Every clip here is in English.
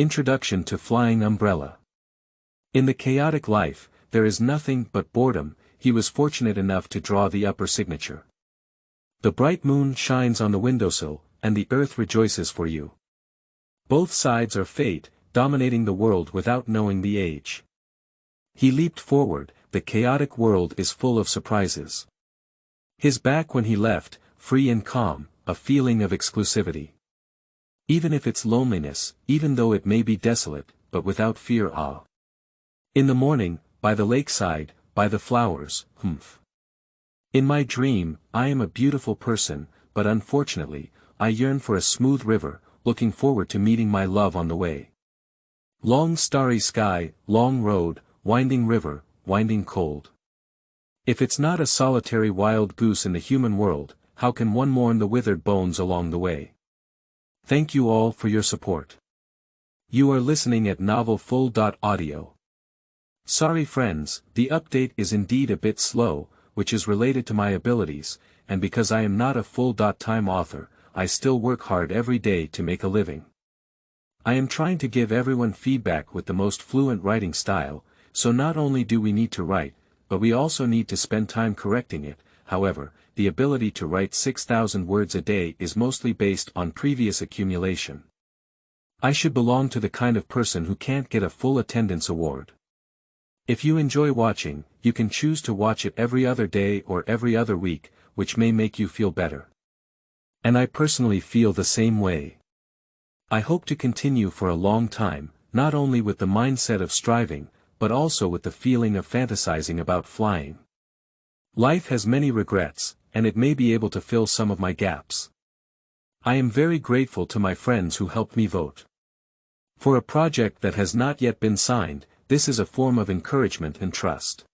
Introduction to Flying Umbrella. In the chaotic life, there is nothing but boredom. He was fortunate enough to draw the upper signature. The bright moon shines on the windowsill, and the earth rejoices for you. Both sides are fate, dominating the world without knowing the age. He leaped forward, the chaotic world is full of surprises. His back when he left, free and calm, a feeling of exclusivity. Even if it's loneliness, even though it may be desolate, but without fear. In the morning, by the lakeside, by the flowers, Hmph. In my dream, I am a beautiful person, but unfortunately, I yearn for a smooth river, looking forward to meeting my love on the way. Long starry sky, long road, winding river, winding cold. If it's not a solitary wild goose in the human world, how can one mourn the withered bones along the way? Thank you all for your support. You are listening at novelfull.audio. Sorry friends, the update is indeed a bit slow, which is related to my abilities, and because I am not a full-time author, I still work hard every day to make a living. I am trying to give everyone feedback with the most fluent writing style, so not only do we need to write, but we also need to spend time correcting it. However, the ability to write 6,000 words a day is mostly based on previous accumulation. I should belong to the kind of person who can't get a full attendance award. If you enjoy watching, you can choose to watch it every other day or every other week, which may make you feel better. And I personally feel the same way. I hope to continue for a long time, not only with the mindset of striving, but also with the feeling of fantasizing about flying. Life has many regrets, and it may be able to fill some of my gaps. I am very grateful to my friends who helped me vote. For a project that has not yet been signed, this is a form of encouragement and trust.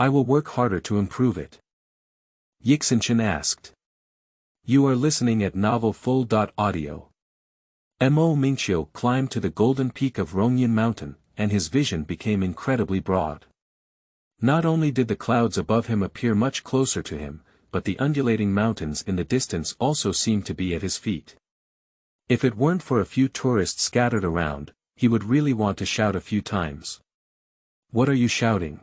I will work harder to improve it. Yixunshan asked. You are listening at novelfull.audio. Hmph climbed to the golden peak of Rongyan Mountain, and his vision became incredibly broad. Not only did the clouds above him appear much closer to him, but the undulating mountains in the distance also seemed to be at his feet. If it weren't for a few tourists scattered around, he would really want to shout a few times. What are you shouting?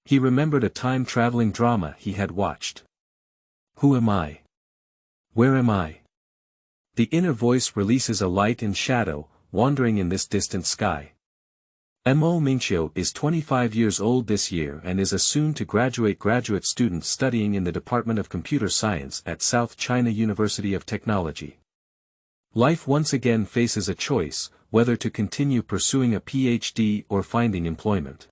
He remembered a time-traveling drama he had watched. Who am I? Where am I? The inner voice releases a light and shadow, wandering in this distant sky. Hmph is 25 years old this year and is a soon-to-graduate graduate student studying in the Department of Computer Science at South China University of Technology. Life once again faces a choice, whether to continue pursuing a PhD or finding employment.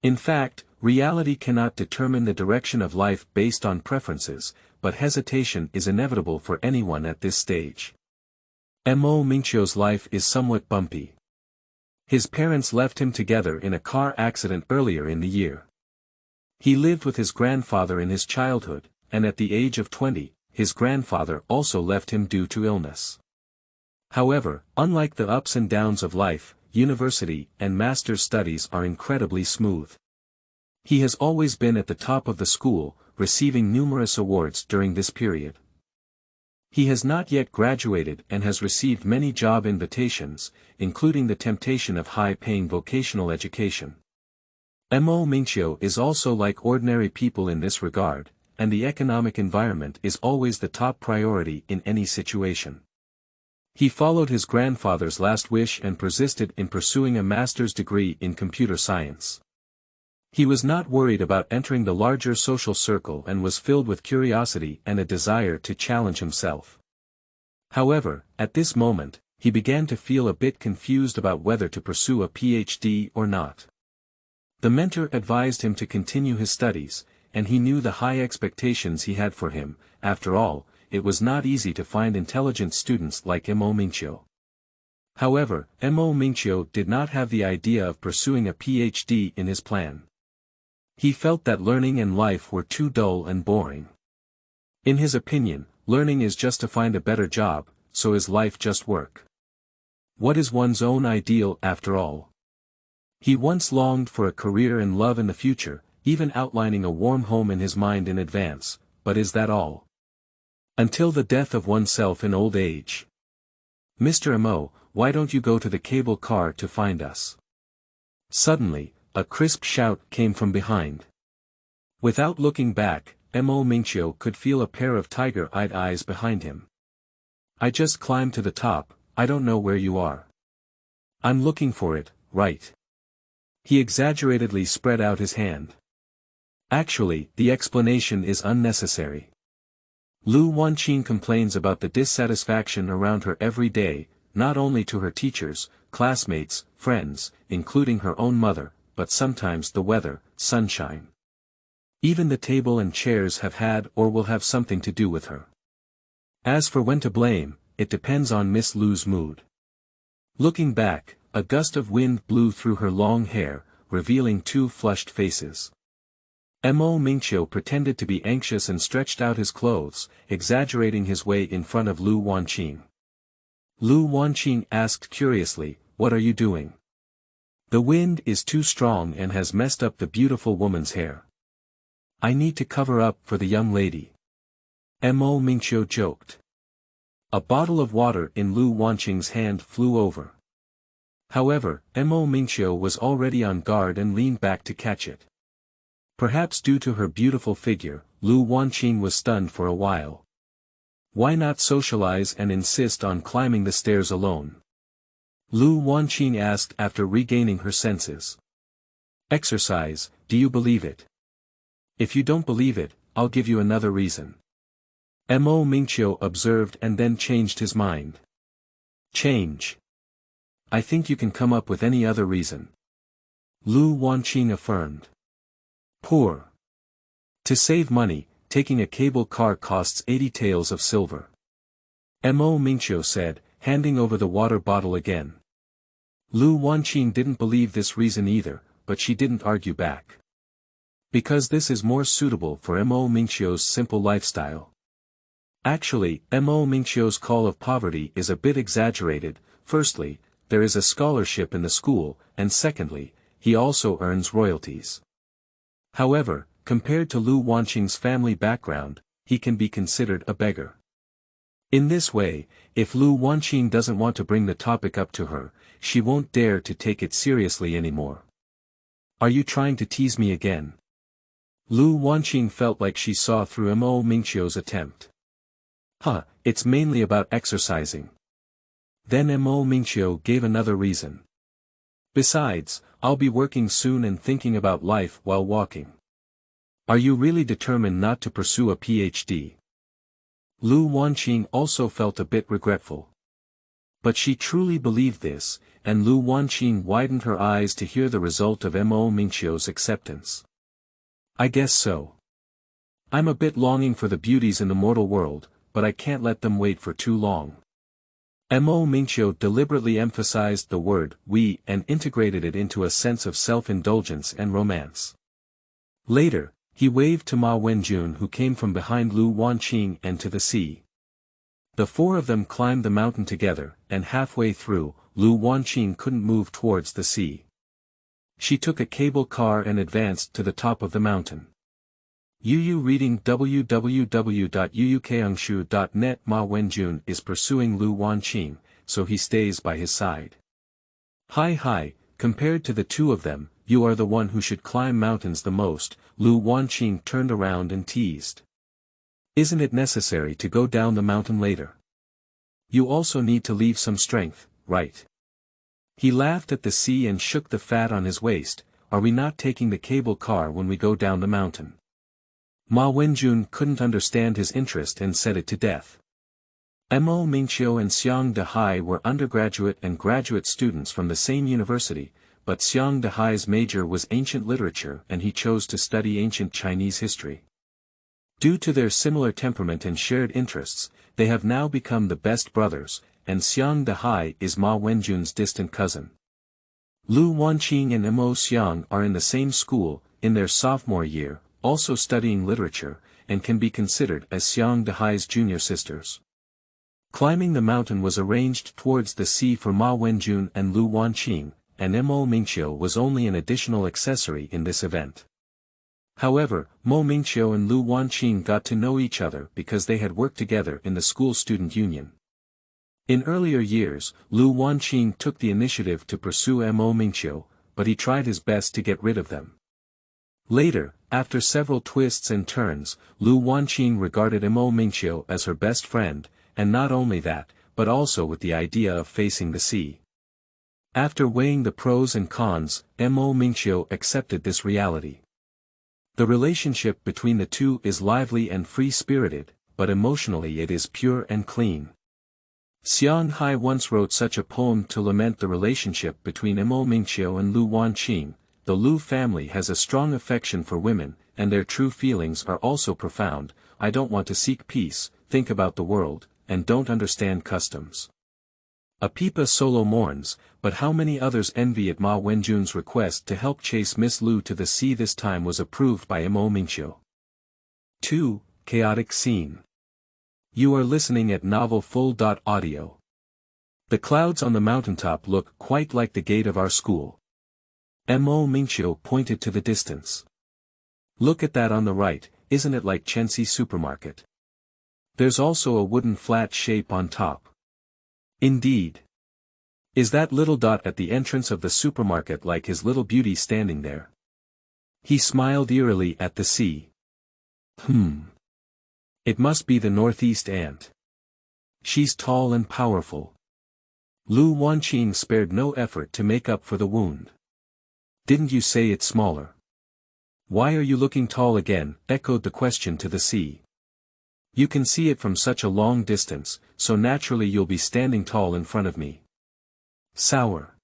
In fact, reality cannot determine the direction of life based on preferences, but hesitation is inevitable for anyone at this stage. Hmph's life is somewhat bumpy. His parents left him together in a car accident earlier in the year. He lived with his grandfather in his childhood, and at the age of 20, his grandfather also left him due to illness. However, unlike the ups and downs of life, university and master's studies are incredibly smooth. He has always been at the top of the school, receiving numerous awards during this period. He has not yet graduated and has received many job invitations, including the temptation of high-paying vocational education. Hmph is also like ordinary people in this regard, and the economic environment is always the top priority in any situation. He followed his grandfather's last wish and persisted in pursuing a master's degree in computer science. He was not worried about entering the larger social circle and was filled with curiosity and a desire to challenge himself. However, at this moment, he began to feel a bit confused about whether to pursue a PhD or not. The mentor advised him to continue his studies, and he knew the high expectations he had for him. After all, it was not easy to find intelligent students like Hmph. However, Hmph did not have the idea of pursuing a PhD in his plan. He felt that learning and life were too dull and boring. In his opinion, learning is just to find a better job, so is life just work. What is one's own ideal after all? He once longed for a career and love in the future, even outlining a warm home in his mind in advance, but is that all? Until the death of oneself in old age. Mr. Mo, why don't you go to the cable car to find us? Suddenly, a crisp shout came from behind. Without looking back, Hmph could feel a pair of tiger-eyed eyes behind him. I just climbed to the top, I don't know where you are. I'm looking for it, right? He exaggeratedly spread out his hand. Actually, the explanation is unnecessary. Lu Wanqing complains about the dissatisfaction around her every day, not only to her teachers, classmates, friends, including her own mother, but sometimes the weather, sunshine. Even the table and chairs have had or will have something to do with her. As for when to blame, it depends on Miss Lu's mood. Looking back, a gust of wind blew through her long hair, revealing two flushed faces. Hmph pretended to be anxious and stretched out his clothes, exaggerating his way in front of Lu Wanqing. Lu Wanqing asked curiously, "What are you doing?" "The wind is too strong and has messed up the beautiful woman's hair. I need to cover up for the young lady." Hmph joked. A bottle of water in Lu Wanqing's hand flew over. However, Hmph was already on guard and leaned back to catch it. Perhaps due to her beautiful figure, Lu Wanqing was stunned for a while. Why not socialize and insist on climbing the stairs alone? Lu Wanqing asked after regaining her senses. "Exercise, do you believe it? If you don't believe it, I'll give you another reason." Hmph observed and then changed his mind. "Change? I think you can come up with any other reason." Lu Wanqing affirmed. "Poor. To save money, taking a cable car costs 80 taels of silver." Hmph said, handing over the water bottle again. Lu Wanqing didn't believe this reason either, but she didn't argue back. Because this is more suitable for Hmpho's simple lifestyle. Actually, Hmpho's call of poverty is a bit exaggerated. Firstly, there is a scholarship in the school, and secondly, he also earns royalties. However, compared to Lu Wanqing's family background, he can be considered a beggar. In this way, if Lu Wanqing doesn't want to bring the topic up to her, she won't dare to take it seriously anymore. "Are you trying to tease me again?" Lu Wanqing felt like she saw through Hmpho's attempt. It's mainly about exercising." Then Hmph gave another reason. "Besides, I'll be working soon and thinking about life while walking." "Are you really determined not to pursue a PhD?" Lu Wanqing also felt a bit regretful. But she truly believed this, and Lu Wanqing widened her eyes to hear the result of Hmpho's acceptance. "I guess so. I'm a bit longing for the beauties in the mortal world, but I can't let them wait for too long." Hmph deliberately emphasized the word "we" and integrated it into a sense of self-indulgence and romance. Later, he waved to Ma Wenjun, who came from behind Lu Wanqing, and to the sea. The four of them climbed the mountain together, and halfway through, Lu Wanqing couldn't move towards the sea. She took a cable car and advanced to the top of the mountain. Yu reading www.yuyukangshu.net. Ma Wenjun is pursuing Lu Wanqing, so he stays by his side. Hi, compared to the two of them, you are the one who should climb mountains the most," Lu Wanqing turned around and teased. "Isn't it necessary to go down the mountain later? You also need to leave some strength, right?" He laughed at the sea and shook the fat on his waist. "Are we not taking the cable car when we go down the mountain?" Ma Wenjun couldn't understand his interest and said it to death. Hmph and Xiang Dehai were undergraduate and graduate students from the same university, but Xiang Dehai's major was ancient literature and he chose to study ancient Chinese history. Due to their similar temperament and shared interests, they have now become the best brothers, and Xiang Dehai is Ma Wenjun's distant cousin. Lu Wanqing and Mo Xiang are in the same school, in their sophomore year, also studying literature, and can be considered as Xiang Dehai's junior sisters. Climbing the mountain was arranged towards the sea for Ma Wenjun and Lu Wanqing, and Hmph was only an additional accessory in this event. However, Hmph and Lu Wanqing got to know each other because they had worked together in the school student union. In earlier years, Lu Wanqing took the initiative to pursue Hmph, but he tried his best to get rid of them. Later, after several twists and turns, Lu Wanqing regarded Hmph as her best friend, and not only that, but also with the idea of facing the sea. After weighing the pros and cons, Hmph accepted this reality. The relationship between the two is lively and free-spirited, but emotionally it is pure and clean. Xianghai once wrote such a poem to lament the relationship between Hmph and Lu Wanqing. The Lu family has a strong affection for women, and their true feelings are also profound. I don't want to seek peace, think about the world, and don't understand customs. EP1 solo mourns, but how many others envy at Ma Wenjun's request to help chase Miss Lu to the sea this time was approved by Hmph. 2. Chaotic scene. You are listening at Novel Full. Audio. The clouds on the mountaintop look quite like the gate of our school. Hmph pointed to the distance. Look at that on the right, isn't it like Chenxi supermarket? There's also a wooden flat shape on top. Indeed. Is that little dot at the entrance of the supermarket like his little beauty standing there? He smiled eerily at the sea. It must be the northeast ant. She's tall and powerful. Lu Wanqing spared no effort to make up for the wound. Didn't you say it's smaller? Why are you looking tall again? Echoed the question to the sea. You can see it from such a long distance, so naturally you'll be standing tall in front of me. Sour.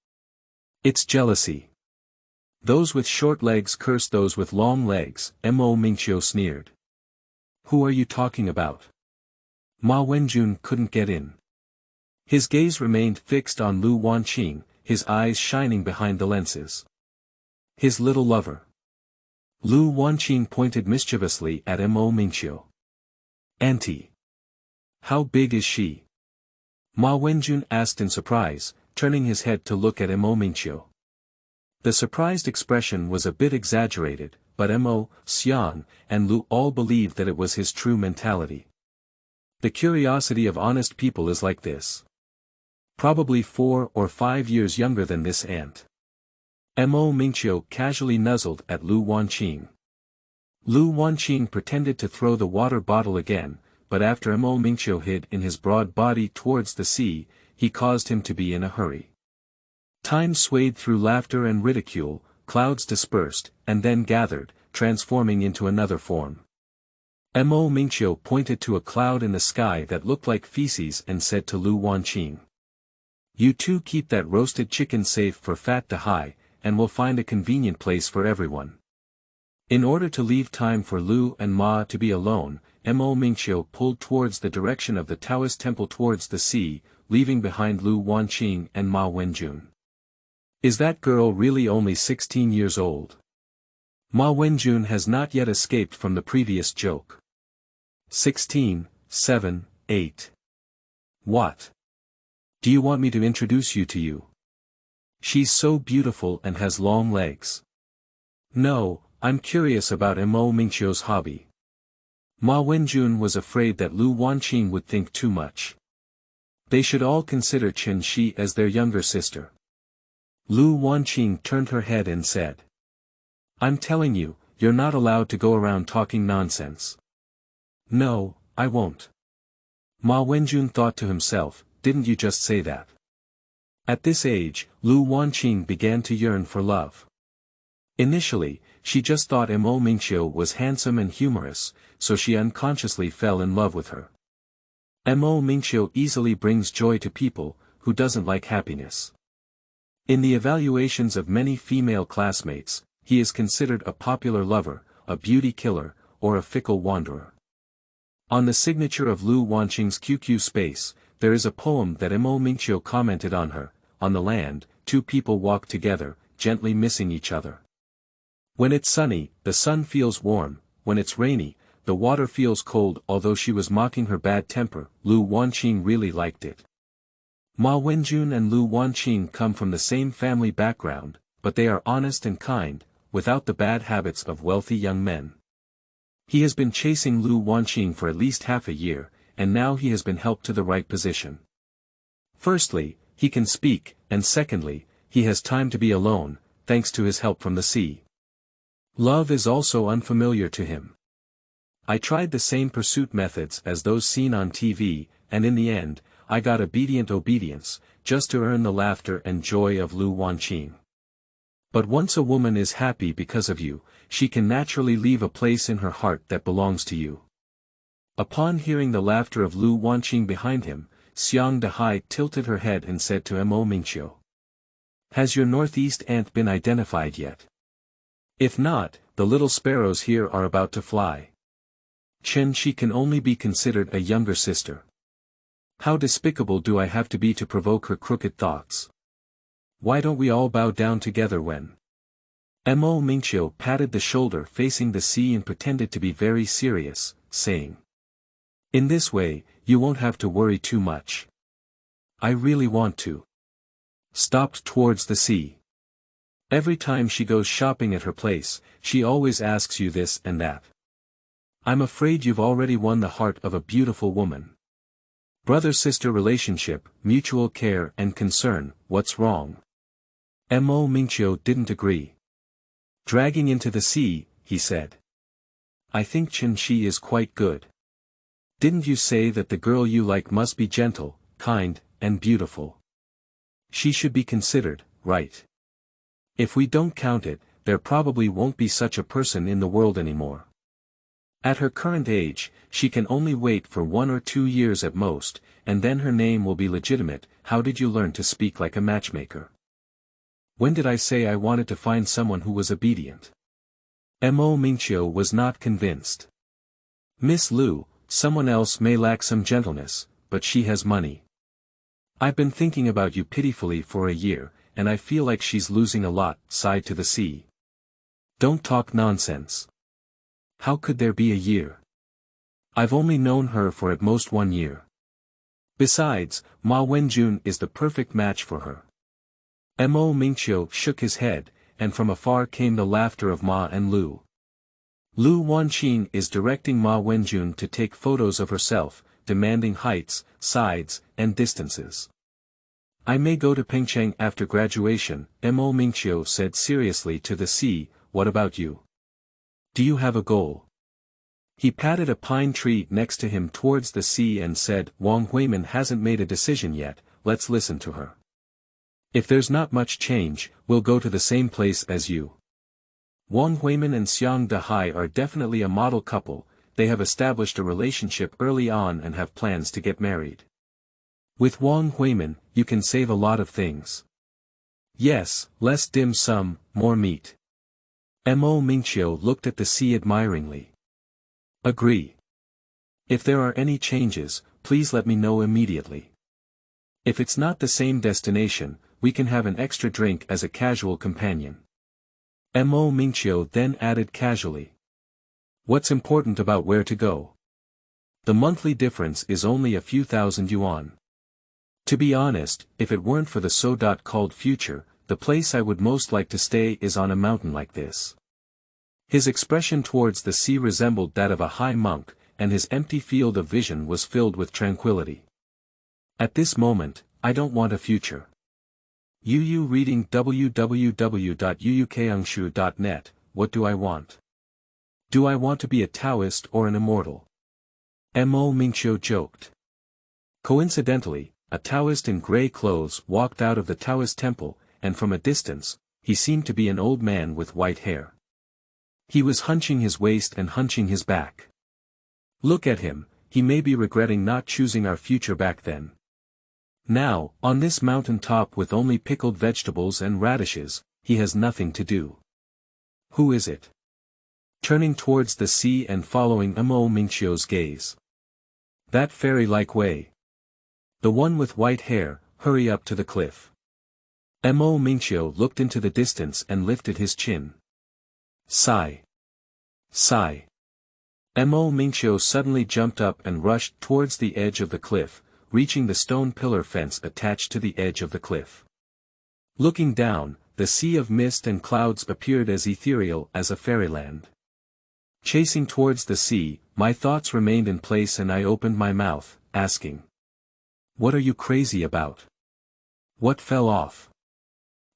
It's jealousy. Those with short legs curse those with long legs, Hmph sneered. Who are you talking about? Ma Wenjun couldn't get in. His gaze remained fixed on Lu Wanqing, his eyes shining behind the lenses. His little lover. Lu Wanqing pointed mischievously at Hmph. Auntie. How big is she? Ma Wenjun asked in surprise, turning his head to look at Hmph. The surprised expression was a bit exaggerated, but Mo, Xiang, and Lu all believed that it was his true mentality. The curiosity of honest people is like this. Probably 4 or 5 years younger than this ant. Hmph casually nuzzled at Lu Wanqing. Lu Wanqing pretended to throw the water bottle again, but after Hmph hid in his broad body towards the sea, he caused him to be in a hurry. Time swayed through laughter and ridicule, clouds dispersed, and then gathered, transforming into another form. Hmph pointed to a cloud in the sky that looked like feces and said to Lu Wanqing. You two keep that roasted chicken safe for Fat to Hai, and we'll find a convenient place for everyone. In order to leave time for Lu and Ma to be alone, Hmph pulled towards the direction of the Taoist temple towards the sea, leaving behind Lu Wanqing and Ma Wenjun. Is that girl really only 16 years old? Ma Wenjun has not yet escaped from the previous joke. 16, 7, 8. What? Do you want me to introduce you to you? She's so beautiful and has long legs. No, I'm curious about Hmpho's hobby. Ma Wenjun was afraid that Lu Wanqing would think too much. They should all consider Chen Shi as their younger sister. Lu Wanqing turned her head and said. I'm telling you, you're not allowed to go around talking nonsense. No, I won't. Ma Wenjun thought to himself, didn't you just say that? At this age, Lu Wanqing began to yearn for love. Initially, she just thought Hmph was handsome and humorous, so she unconsciously fell in love with her. Hmph easily brings joy to people, who doesn't like happiness. In the evaluations of many female classmates, he is considered a popular lover, a beauty killer, or a fickle wanderer. On the signature of Lu Wanqing's QQ space, there is a poem that Hmph commented on her. On the land, two people walk together, gently missing each other. When it's sunny, the sun feels warm, when it's rainy, the water feels cold. Although she was mocking her bad temper, Lu Wanqing really liked it. Ma Wenjun and Lu Wanqing come from the same family background, but they are honest and kind, without the bad habits of wealthy young men. He has been chasing Lu Wanqing for at least half a year, and now he has been helped to the right position. Firstly, he can speak, and secondly, he has time to be alone, thanks to his help from the sea. Love is also unfamiliar to him. I tried the same pursuit methods as those seen on TV, and in the end, I got obedience, just to earn the laughter and joy of Lu Wanqing. But once a woman is happy because of you, she can naturally leave a place in her heart that belongs to you. Upon hearing the laughter of Lu Wanqing behind him, Xiang Dehai tilted her head and said to Mingqiu, "Has your northeast aunt been identified yet? If not, the little sparrows here are about to fly. She can only be considered a younger sister. How despicable do I have to be to provoke her crooked thoughts? Why don't we all bow down together when?" Mingqiu patted the shoulder facing the sea and pretended to be very serious, saying, "In this way, you won't have to worry too much. I really want to." Stopped towards the sea. Every time she goes shopping at her place, she always asks you this and that. I'm afraid you've already won the heart of a beautiful woman. Brother-sister relationship, mutual care and concern, what's wrong? Mingqiu didn't agree. Dragging into the sea, he said. I think she is quite good. Didn't you say that the girl you like must be gentle, kind, and beautiful? She should be considered, right? If we don't count it, there probably won't be such a person in the world anymore. At her current age, she can only wait for 1 or 2 years at most, and then her name will be legitimate. How did you learn to speak like a matchmaker? When did I say I wanted to find someone who was obedient? Mingqiu was not convinced. Miss Lu, someone else may lack some gentleness, but she has money. I've been thinking about you pitifully for a year, and I feel like she's losing a lot. Sighed to the sea. Don't talk nonsense. How could there be a year? I've only known her for at most 1 year. Besides, Ma Wenjun is the perfect match for her. Mingqiu shook his head, and from afar came the laughter of Ma and Lu. Lu Wanqing is directing Ma Wenjun to take photos of herself, demanding heights, sides, and distances. I may go to Pengcheng after graduation, Mingqiu said seriously to the sea. What about you? Do you have a goal? He patted a pine tree next to him towards the sea and said, Wang Huimin hasn't made a decision yet, let's listen to her. If there's not much change, we'll go to the same place as you. Wang Huimin and Xiang Dehai are definitely a model couple. They have established a relationship early on and have plans to get married. With Wang Huimin, you can save a lot of things. Yes, less dim sum, more meat. Mingqiu looked at the sea admiringly. Agree. If there are any changes, please let me know immediately. If it's not the same destination, we can have an extra drink as a casual companion. Mingqiu then added casually. What's important about where to go? The monthly difference is only a few thousand yuan. To be honest, if it weren't for the so-called future, the place I would most like to stay is on a mountain like this. His expression towards the sea resembled that of a high monk, and his empty field of vision was filled with tranquility. At this moment, I don't want a future. Yu reading www.yuyukangshu.net. What do I want? Do I want to be a Taoist or an immortal? Mingqiu joked. Coincidentally, a Taoist in grey clothes walked out of the Taoist temple, and from a distance, he seemed to be an old man with white hair. He was hunching his waist and hunching his back. Look at him, he may be regretting not choosing our future back then. Now, on this mountain top with only pickled vegetables and radishes, he has nothing to do. Who is it? Turning towards the sea and following Mingqiu's gaze. That fairy-like way. The one with white hair, hurry up to the cliff. Mingqiu looked into the distance and lifted his chin. Sigh. Sigh. Mingqiu suddenly jumped up and rushed towards the edge of the cliff, reaching the stone pillar fence attached to the edge of the cliff. Looking down, the sea of mist and clouds appeared as ethereal as a fairyland. Chasing towards the sea, my thoughts remained in place and I opened my mouth, asking. What are you crazy about? What fell off?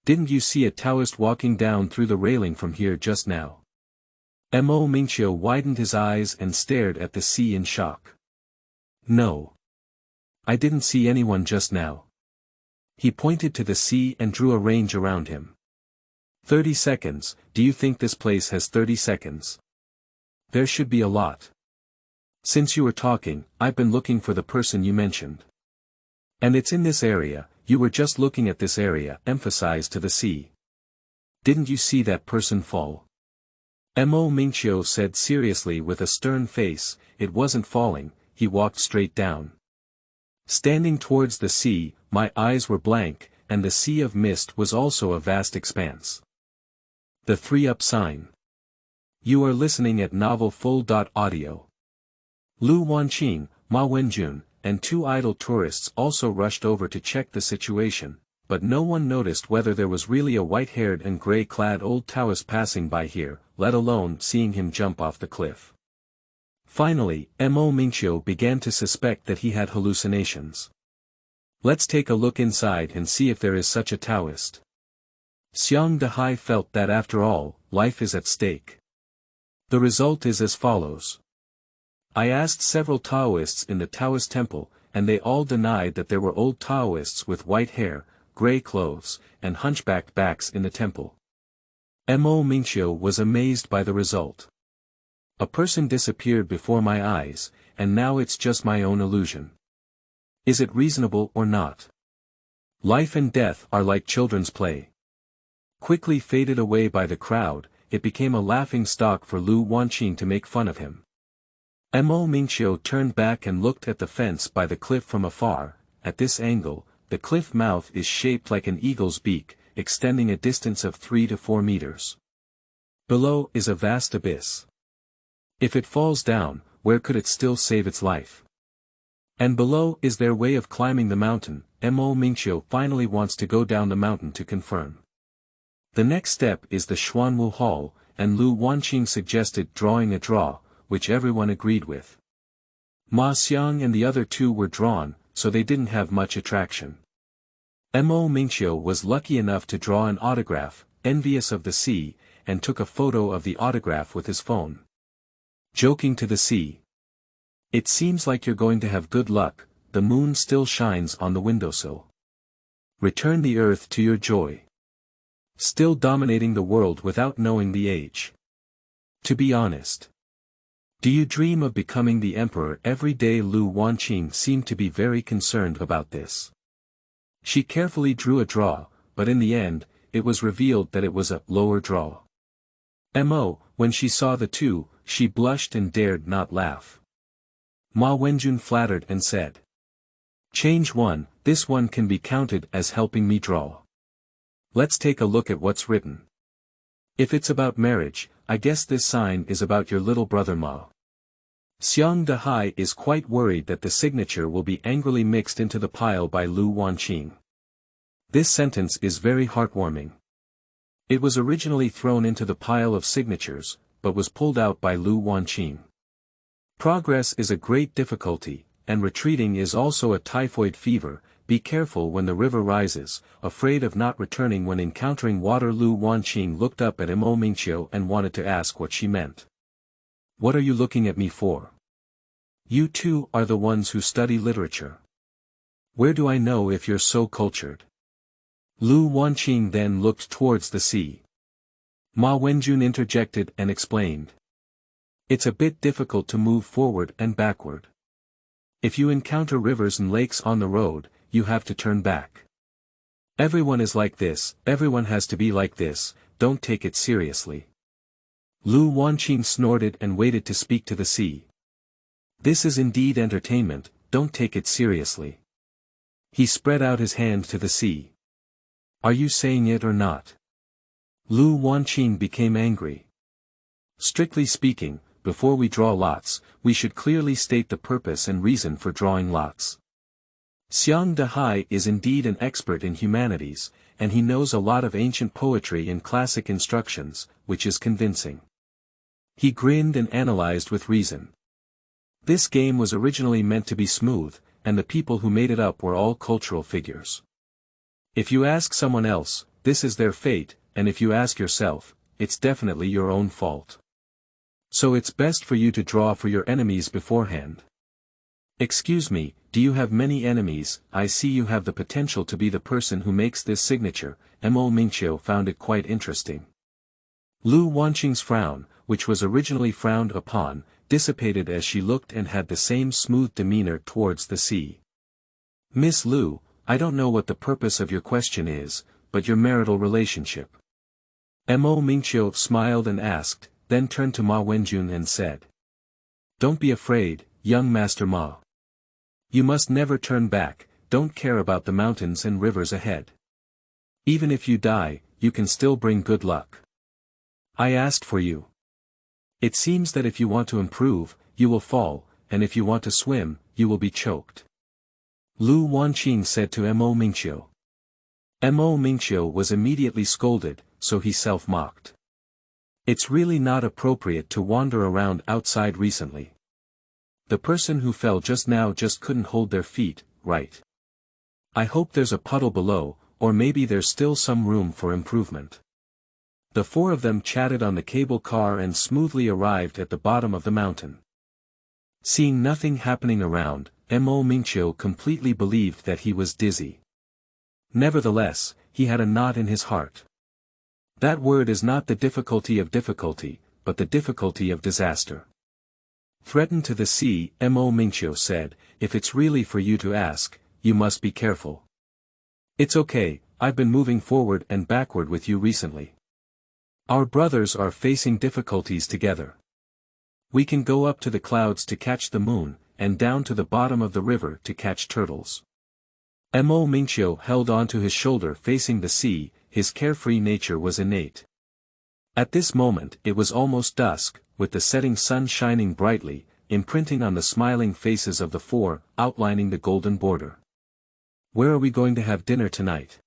Didn't you see a Taoist walking down through the railing from here just now? Hmph widened his eyes and stared at the sea in shock. No. I didn't see anyone just now. He pointed to the sea and drew a range around him. 30 seconds, do you think this place has 30 seconds? There should be a lot. Since you were talking, I've been looking for the person you mentioned. And it's in this area, you were just looking at this area, emphasized to the sea. Didn't you see that person fall? Hmph said seriously with a stern face, it wasn't falling, he walked straight down. Standing towards the sea, my eyes were blank, and the sea of mist was also a vast expanse. The 3-up sign. You are listening at Novel Full.audio. Lu Wanqing, Ma Wenjun, and 2 idle tourists also rushed over to check the situation, but no one noticed whether there was really a white-haired and grey-clad old Taoist passing by here, let alone seeing him jump off the cliff. Finally, Hmph began to suspect that he had hallucinations. Let's take a look inside and see if there is such a Taoist. Xiang Dehai felt that after all, life is at stake. The result is as follows. I asked several Taoists in the Taoist temple, and they all denied that there were old Taoists with white hair, grey clothes, and hunchbacked backs in the temple. Hmph was amazed by the result. A person disappeared before my eyes, and now it's just my own illusion. Is it reasonable or not? Life and death are like children's play. Quickly faded away by the crowd, it became a laughing stock for Lu Wanqing to make fun of him. Hmph turned back and looked at the fence by the cliff from afar. At this angle, the cliff mouth is shaped like an eagle's beak, extending a distance of 3 to 4 meters. Below is a vast abyss. If it falls down, where could it still save its life? And below is their way of climbing the mountain. Hmph finally wants to go down the mountain to confirm. The next step is the Xuanwu Hall, and Lu Wanqing suggested drawing a draw, which everyone agreed with. Ma Xiang and the other 2 were drawn, so they didn't have much attraction. Hmph was lucky enough to draw an autograph, envious of the sea, and took a photo of the autograph with his phone. Joking to the sea. It seems like you're going to have good luck, the moon still shines on the windowsill. Return the earth to your joy. Still dominating the world without knowing the age. To be honest. Do you dream of becoming the emperor every day? Lu Wanqing seemed to be very concerned about this. She carefully drew a draw, but in the end, it was revealed that it was a lower draw. When she saw the 2, she blushed and dared not laugh. Ma Wenjun flattered and said. Change 1, this one can be counted as helping me draw. Let's take a look at what's written. If it's about marriage, I guess this sign is about your little brother Ma. Xiang Dehai is quite worried that the signature will be angrily mixed into the pile by Lu Wanqing. This sentence is very heartwarming. It was originally thrown into the pile of signatures, but was pulled out by Lu Wanqing. Progress is a great difficulty, and retreating is also a typhoid fever. Be careful when the river rises, afraid of not returning when encountering water. Lu Wanqing looked up at Hmph and wanted to ask what she meant. What are you looking at me for? You 2 are the ones who study literature. Where do I know if you're so cultured? Lu Wanqing then looked towards the sea. Ma Wenjun interjected and explained. It's a bit difficult to move forward and backward. If you encounter rivers and lakes on the road, you have to turn back. Everyone is like this, everyone has to be like this, don't take it seriously. Lu Wanqing snorted and waited to speak to the sea. This is indeed entertainment, don't take it seriously. He spread out his hand to the sea. Are you saying it or not? Lu Wanqing became angry. Strictly speaking, before we draw lots, we should clearly state the purpose and reason for drawing lots. Xiang Dehai is indeed an expert in humanities, and he knows a lot of ancient poetry and classic instructions, which is convincing. He grinned and analyzed with reason. This game was originally meant to be smooth, and the people who made it up were all cultural figures. If you ask someone else, this is their fate, and if you ask yourself, it's definitely your own fault. So it's best for you to draw for your enemies beforehand. Excuse me, do you have many enemies? I see you have the potential to be the person who makes this signature. Hmph found it quite interesting. Lu Wanqing's frown, which was originally frowned upon, dissipated as she looked and had the same smooth demeanor towards the sea. Miss Lu, I don't know what the purpose of your question is, but your marital relationship. Hmph smiled and asked, then turned to Ma Wenjun and said. Don't be afraid, young Master Ma. You must never turn back, don't care about the mountains and rivers ahead. Even if you die, you can still bring good luck. I asked for you. It seems that if you want to improve, you will fall, and if you want to swim, you will be choked. Lu Wanqing said to Hmph. Hmph was immediately scolded, so he self-mocked. It's really not appropriate to wander around outside recently. The person who fell just now just couldn't hold their feet, right? I hope there's a puddle below, or maybe there's still some room for improvement. The four of them chatted on the cable car and smoothly arrived at the bottom of the mountain. Seeing nothing happening around, Hmph completely believed that he was dizzy. Nevertheless, he had a knot in his heart. That word is not the difficulty of difficulty, but the difficulty of disaster. Threaten to the sea, Hmph said, if it's really for you to ask, you must be careful. It's okay, I've been moving forward and backward with you recently. Our brothers are facing difficulties together. We can go up to the clouds to catch the moon, and down to the bottom of the river to catch turtles. Hmph held onto his shoulder facing the sea, his carefree nature was innate. At this moment it was almost dusk, with the setting sun shining brightly, imprinting on the smiling faces of the four, outlining the golden border. Where are we going to have dinner tonight?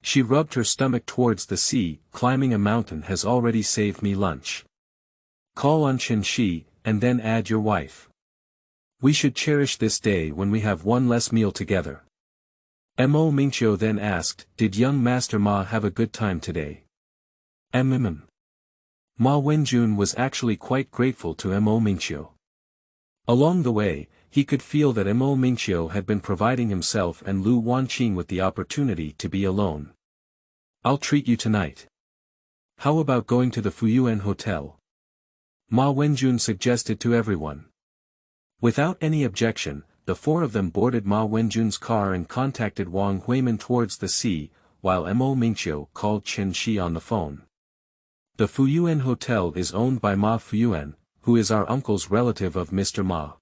She rubbed her stomach towards the sea. Climbing a mountain has already saved me lunch. Call on Hmph, and then add your wife. We should cherish this day when we have one less meal together. Hmph then asked, did young Master Ma have a good time today? Ma Wenjun was actually quite grateful to Hmph. Along the way, he could feel that Hmph had been providing himself and Lu Wanqing with the opportunity to be alone. I'll treat you tonight. How about going to the Fuyuan Hotel? Ma Wenjun suggested to everyone. Without any objection, the four of them boarded Ma Wenjun's car and contacted Wang Huimin towards the sea, while Hmph called Hmph on the phone. The Fuyuan Hotel is owned by Ma Fuyuan, who is our uncle's relative of Mr. Ma.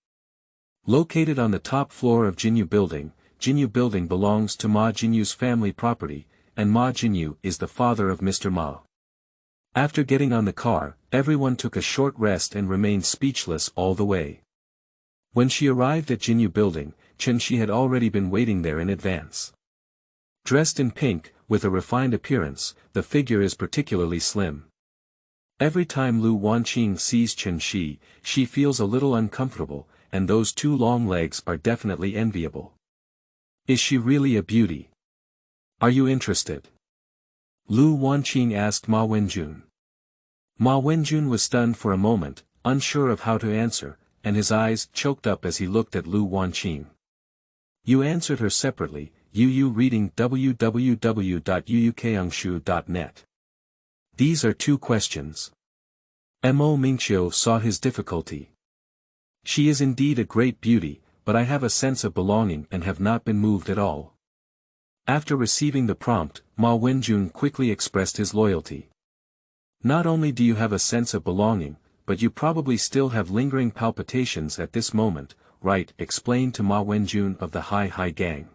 Located on the top floor of Jiu Yu Building belongs to Ma Jinyu's family property, and Ma Jinyu is the father of Mr. Ma. After getting on the car, everyone took a short rest and remained speechless all the way. When she arrived at Jiu Yu Building, Hmph had already been waiting there in advance. Dressed in pink, with a refined appearance, the figure is particularly slim. Every time Lu Wanqing sees Hmph, she feels a little uncomfortable, and those two long legs are definitely enviable. Is she really a beauty? Are you interested? Lu Wanqing asked Ma Wenjun. Ma Wenjun was stunned for a moment, unsure of how to answer, and his eyes choked up as he looked at Lu Wanqing. You answered her separately, Yu reading www.yuukangshu.net. These are two questions. Hmph saw his difficulty. She is indeed a great beauty, but I have a sense of belonging and have not been moved at all. After receiving the prompt, Ma Wenjun quickly expressed his loyalty. Not only do you have a sense of belonging, but you probably still have lingering palpitations at this moment, right? Explained to Ma Wenjun of the Hi gang.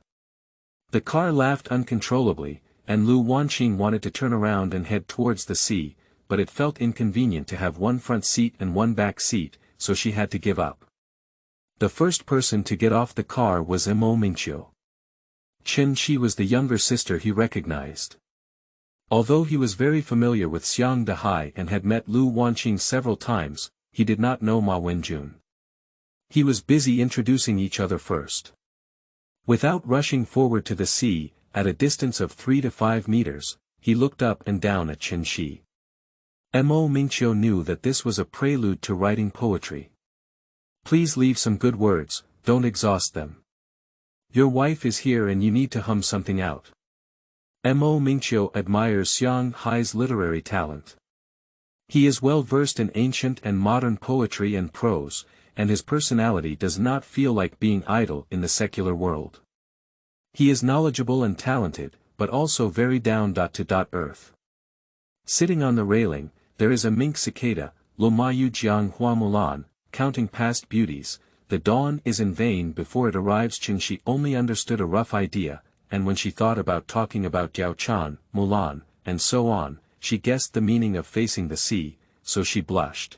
The car laughed uncontrollably, and Lu Wanqing wanted to turn around and head towards the sea, but it felt inconvenient to have one front seat and one back seat, so she had to give up. The first person to get off the car was Hmph. Hmph was the younger sister he recognized. Although he was very familiar with Xiang Dehai and had met Lu Wanqing several times, he did not know Ma Wenjun. He was busy introducing each other first. Without rushing forward to the sea, at a distance of 3 to 5 meters, he looked up and down at Hmph. Hmph knew that this was a prelude to writing poetry. Please leave some good words, don't exhaust them. Your wife is here and you need to hum something out. Hmph admires Xianghai's literary talent. He is well versed in ancient and modern poetry and prose, and his personality does not feel like being idle in the secular world. He is knowledgeable and talented, but also very down-to-earth. Sitting on the railing, there is a mink cicada, Lo Mayu Jiang Hua Mulan, counting past beauties. The dawn is in vain before it arrives. Hmph only understood a rough idea, and when she thought about talking about Yao Chan, Mulan, and so on, she guessed the meaning of facing the sea, so she blushed.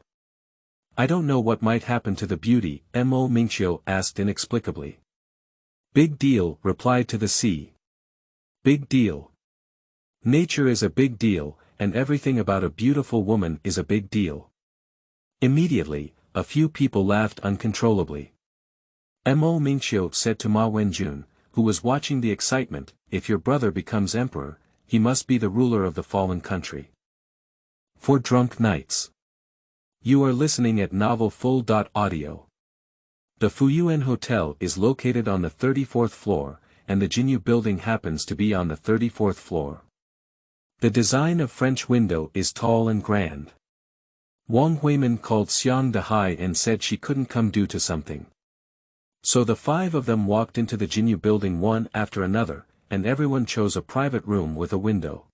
I don't know what might happen to the beauty, Hmph asked inexplicably. Big deal, replied to the sea. Big deal. Nature is a big deal, and everything about a beautiful woman is a big deal. Immediately, a few people laughed uncontrollably. Hmph said to Ma Wenjun, who was watching the excitement, if your brother becomes emperor, he must be the ruler of the fallen country. For drunk nights. You are listening at novelfull.audio. The Fuyuan Hotel is located on the 34th floor, and the Jinyu building happens to be on the 34th floor. The design of French window is tall and grand. Wang Huimin called Xiang Dehai and said she couldn't come due to something. So the 5 of them walked into the Jinyu building one after another, and everyone chose a private room with a window.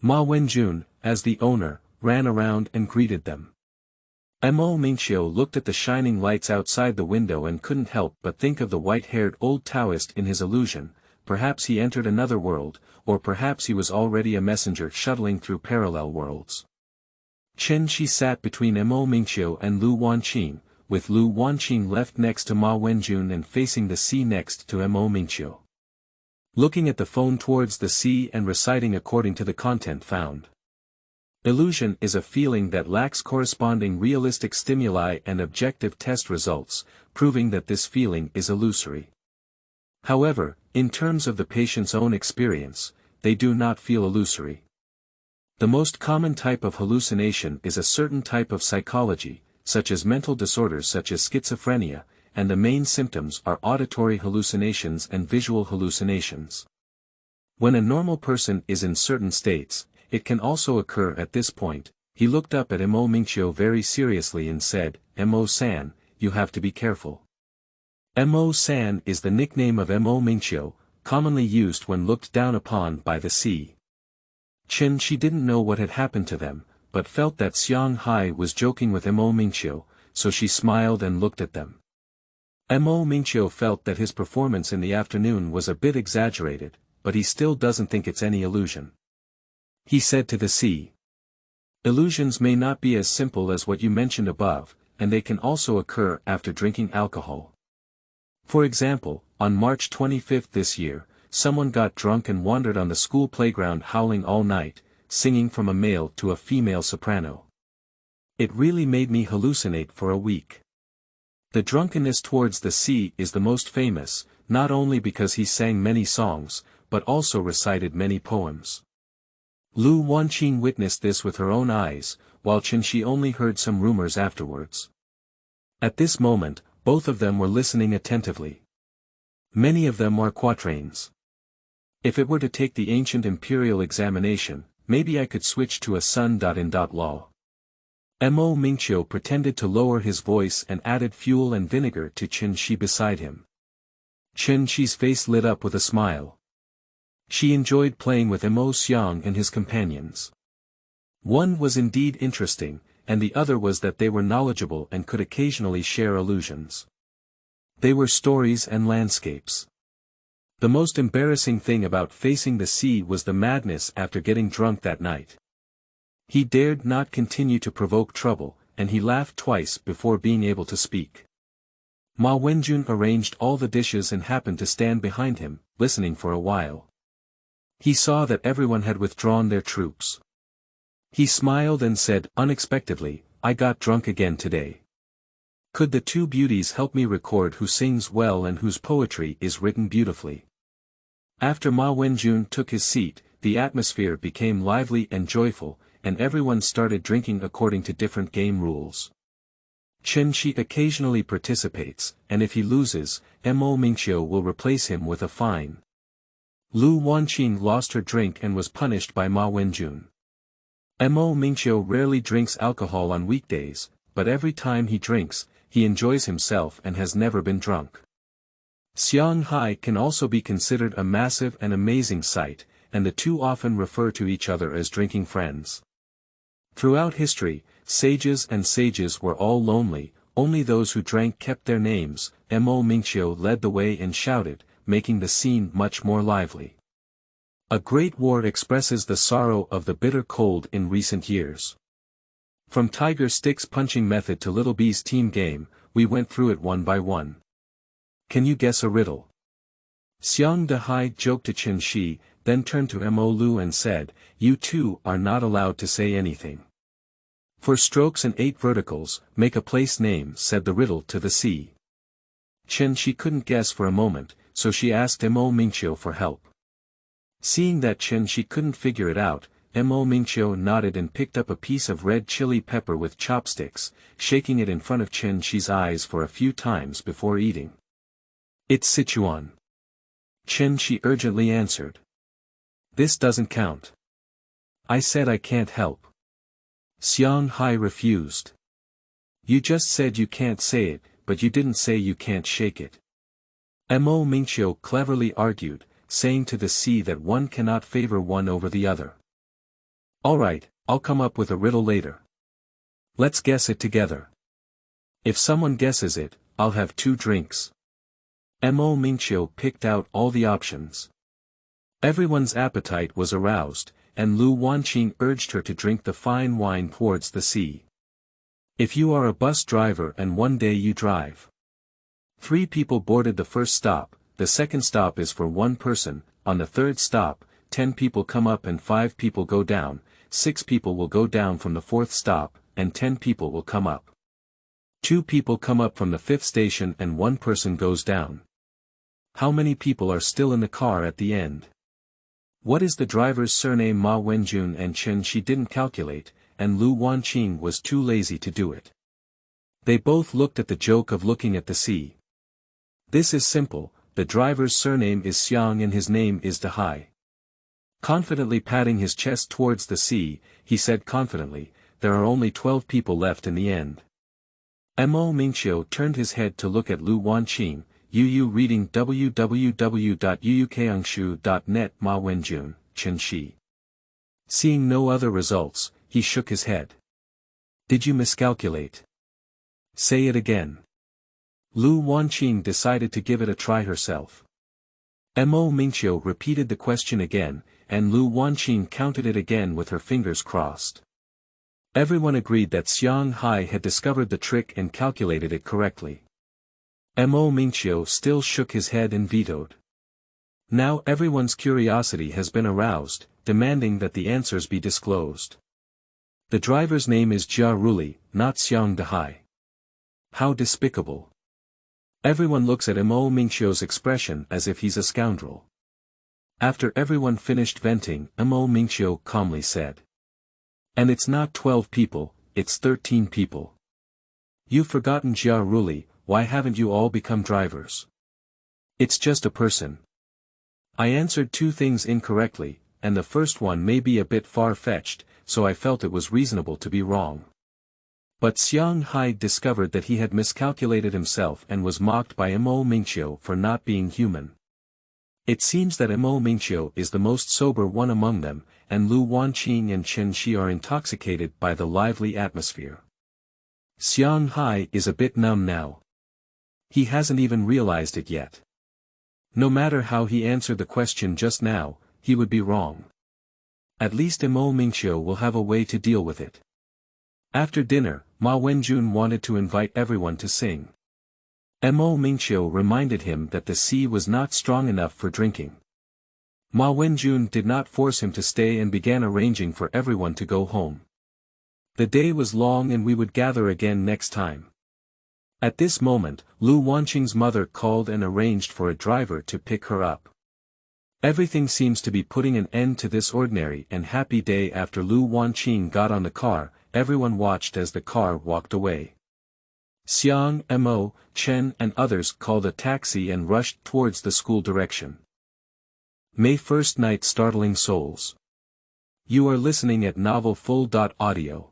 Ma Wenjun, as the owner, ran around and greeted them. Hmph looked at the shining lights outside the window and couldn't help but think of the white-haired old Taoist in his illusion. Perhaps he entered another world, or perhaps he was already a messenger shuttling through parallel worlds. Hmph sat between Hmph and Lu Wanqing, with Lu Wanqing left next to Ma Wenjun and facing the sea next to Hmph. Looking at the phone towards the sea and reciting according to the content found. Illusion is a feeling that lacks corresponding realistic stimuli and objective test results, proving that this feeling is illusory. However, in terms of the patient's own experience, they do not feel illusory. The most common type of hallucination is a certain type of psychology, such as mental disorders such as schizophrenia, and the main symptoms are auditory hallucinations and visual hallucinations. When a normal person is in certain states, it can also occur at this point. He looked up at Hmph very seriously and said, Mo-san, you have to be careful. Mo-san is the nickname of Hmph, commonly used when looked down upon by the sea. Hmph didn't know what had happened to them, but felt that Xianghai was joking with Hmph, so she smiled and looked at them. Hmph felt that his performance in the afternoon was a bit exaggerated, but he still doesn't think it's any illusion. He said to the sea. Illusions may not be as simple as what you mentioned above, and they can also occur after drinking alcohol. For example, on March 25 this year, someone got drunk and wandered on the school playground howling all night, singing from a male to a female soprano. It really made me hallucinate for a week. The drunkenness towards the sea is the most famous, not only because he sang many songs, but also recited many poems. Lu Wanqing witnessed this with her own eyes, while Hmph only heard some rumors afterwards. At this moment, both of them were listening attentively. Many of them are quatrains. If it were to take the ancient imperial examination, maybe I could switch to a sun.in.law. Hmph pretended to lower his voice and added fuel and vinegar to Hmph beside him. Hmp's face lit up with a smile. She enjoyed playing with Mo Xiang and his companions. One was indeed interesting, and the other was that they were knowledgeable and could occasionally share illusions. They were stories and landscapes. The most embarrassing thing about facing the sea was the madness after getting drunk that night. He dared not continue to provoke trouble, and he laughed twice before being able to speak. Ma Wenjun arranged all the dishes and happened to stand behind him, listening for a while. He saw that everyone had withdrawn their troops. He smiled and said unexpectedly, I got drunk again today. Could the two beauties help me record who sings well and whose poetry is written beautifully? After Ma Wenjun took his seat, the atmosphere became lively and joyful, and everyone started drinking according to different game rules. Chen Shi occasionally participates, and if he loses, Mo Mingqiu will replace him with a fine. Lu Wanqing lost her drink and was punished by Ma Wenjun. Mo Mingqiu rarely drinks alcohol on weekdays, but every time he drinks, he enjoys himself and has never been drunk. Xiang Hai can also be considered a massive and amazing sight, and the two often refer to each other as drinking friends. Throughout history, sages were all lonely, only those who drank kept their names. Mo Mingqiu led the way and shouted, making the scene much more lively. A great war expresses the sorrow of the bitter cold in recent years. From Tiger Stick's punching method to Little B's team game, we went through it one by one. Can you guess a riddle? Xiang Dehai joked to Chen Shi, then turned to Mo Lu and said, "You two are not allowed to say anything. 4 strokes and 8 verticals, make a place name," said the riddle to the sea. Chen Shi couldn't guess for a moment, so she asked Mo Mingqiu for help. Seeing that Chen Shi couldn't figure it out, Mo Mingqiu nodded and picked up a piece of red chili pepper with chopsticks, shaking it in front of Chen Shi's eyes for a few times before eating. "It's Sichuan," Chen Shi urgently answered. "This doesn't count. I said I can't help." Xiang Hai refused. "You just said you can't say it, but you didn't say you can't shake it." Mo Mingqiu cleverly argued, saying to the sea that one cannot favor one over the other. "Alright, I'll come up with a riddle later. Let's guess it together. If someone guesses it, I'll have 2 drinks." Mo Mingqiu picked out all the options. Everyone's appetite was aroused, and Lu Wanqing urged her to drink the fine wine towards the sea. If you are a bus driver and one day you drive. 3 people boarded the first stop, the second stop is for 1 person, on the third stop, 10 people come up and 5 people go down, 6 people will go down from the 4th stop, and 10 people will come up. 2 people come up from the 5th station and 1 person goes down. How many people are still in the car at the end? What is the driver's surname? Ma Wenjun and Chen Shi didn't calculate, and Lu Wanqing was too lazy to do it. They both looked at the joke of looking at the sea. This is simple, the driver's surname is Xiang and his name is Dehai. Confidently patting his chest towards the sea, he said confidently, "There are only 12 people left in the end." Mo Mingqiu turned his head to look at Lu Wanqing, Yu reading www.yuukangshu.net. Ma Wenjun, Chen Shi. Seeing no other results, he shook his head. "Did you miscalculate? Say it again." Lu Wanqing decided to give it a try herself. Mo Mingqiu repeated the question again, and Lu Wanqing counted it again with her fingers crossed. Everyone agreed that Xiang Hai had discovered the trick and calculated it correctly. Mo Mingqiu still shook his head and vetoed. Now everyone's curiosity has been aroused, demanding that the answers be disclosed. The driver's name is Jia Ruli, not Xiang Dehai. How despicable. Everyone looks at Mo Mingqiu's expression as if he's a scoundrel. After everyone finished venting, Mo Mingqiu calmly said. "And it's not 12 people, it's 13 people. You've forgotten Jia Ruli, why haven't you all become drivers? It's just a person." I answered 2 things incorrectly, and the first one may be a bit far-fetched, so I felt it was reasonable to be wrong. But Xiang Hai discovered that he had miscalculated himself and was mocked by Mo Mingqiu for not being human. It seems that Mo Mingqiu is the most sober one among them, and Lu Wanqing and Chen Shi are intoxicated by the lively atmosphere. Xiang Hai is a bit numb now. He hasn't even realized it yet. No matter how he answered the question just now, he would be wrong. At least Mo Mingqiu will have a way to deal with it. After dinner, Ma Wenjun wanted to invite everyone to sing. Mo Mingqiu reminded him that the sea was not strong enough for drinking. Ma Wenjun did not force him to stay and began arranging for everyone to go home. The day was long and we would gather again next time. At this moment, Lu Wanqing's mother called and arranged for a driver to pick her up. Everything seems to be putting an end to this ordinary and happy day. After Lu Wanqing got on the car, everyone watched as the car walked away. Xiang, Mo, Chen and others called a taxi and rushed towards the school direction. May 1st Night. Startling Souls. You are listening at Novel Full. Audio.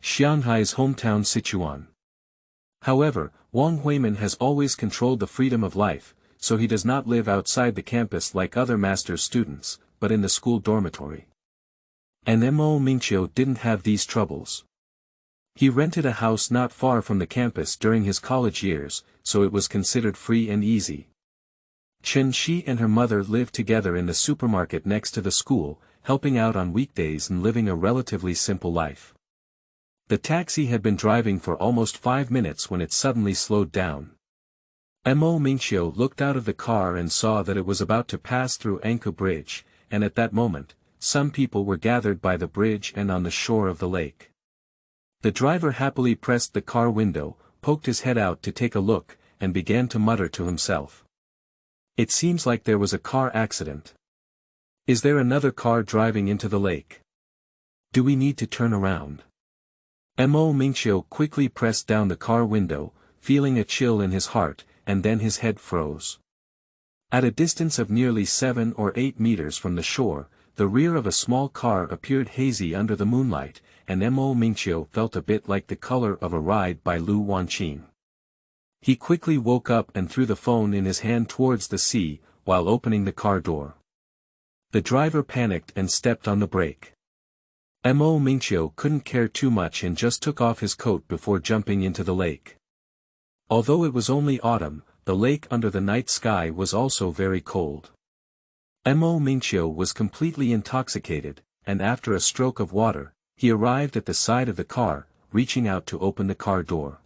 Shanghai's hometown Sichuan. However, Wang Huimin has always controlled the freedom of life, so he does not live outside the campus like other master's students, but in the school dormitory. And Mo Mingqiu didn't have these troubles. He rented a house not far from the campus during his college years, so it was considered free and easy. Chen Shi and her mother lived together in the supermarket next to the school, helping out on weekdays and living a relatively simple life. The taxi had been driving for almost 5 minutes when it suddenly slowed down. Mo Mingqiu looked out of the car and saw that it was about to pass through Ankou Bridge, and at that moment, some people were gathered by the bridge and on the shore of the lake. The driver happily pressed the car window, poked his head out to take a look, and began to mutter to himself. It seems like there was a car accident. Is there another car driving into the lake? Do we need to turn around? Mo Mingqiu quickly pressed down the car window, feeling a chill in his heart, and then his head froze. At a distance of nearly 7 or 8 meters from the shore, the rear of a small car appeared hazy under the moonlight, and Mo Mingqiu felt a bit like the color of a ride by Lu Wanqing. He quickly woke up and threw the phone in his hand towards the sea, while opening the car door. The driver panicked and stepped on the brake. Mo Mingqiu couldn't care too much and just took off his coat before jumping into the lake. Although it was only autumn, the lake under the night sky was also very cold. Mo Mingqiu was completely intoxicated, and after a stroke of water, he arrived at the side of the car, reaching out to open the car door.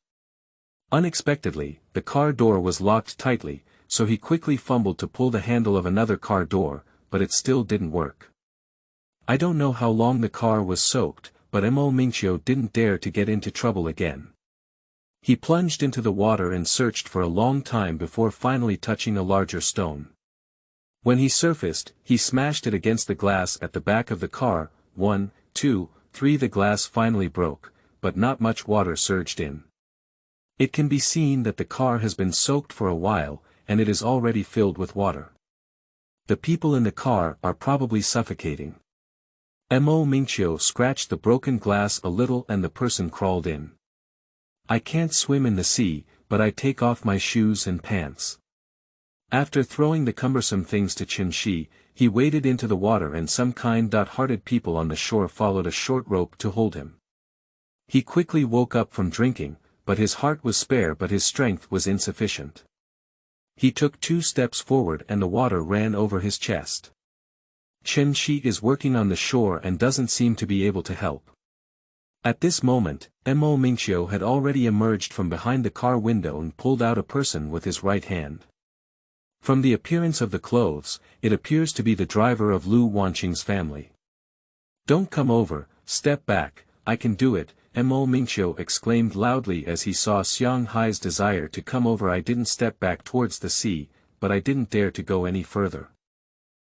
Unexpectedly, the car door was locked tightly, so he quickly fumbled to pull the handle of another car door, but it still didn't work. I don't know how long the car was soaked, but Mo Mingqiu didn't dare to get into trouble again. He plunged into the water and searched for a long time before finally touching a larger stone. When he surfaced, he smashed it against the glass at the back of the car. 1, 2, 3. The glass finally broke, but not much water surged in. It can be seen that the car has been soaked for a while, and it is already filled with water. The people in the car are probably suffocating. Mo Mingqiu scratched the broken glass a little and the person crawled in. I can't swim in the sea, but I take off my shoes and pants. After throwing the cumbersome things to Chen Shi, he waded into the water and some kind-hearted people on the shore followed a short rope to hold him. He quickly woke up from drinking, but his heart was spare but his strength was insufficient. He took 2 steps forward and the water ran over his chest. Chen Shi is working on the shore and doesn't seem to be able to help. At this moment, Mo Mingqiu had already emerged from behind the car window and pulled out a person with his right hand. From the appearance of the clothes, it appears to be the driver of Lu Wanqing's family. Don't come over, step back, I can do it, Mo Mingqiu exclaimed loudly as he saw Xiang Hai's desire to come over. I didn't step back towards the sea, but I didn't dare to go any further.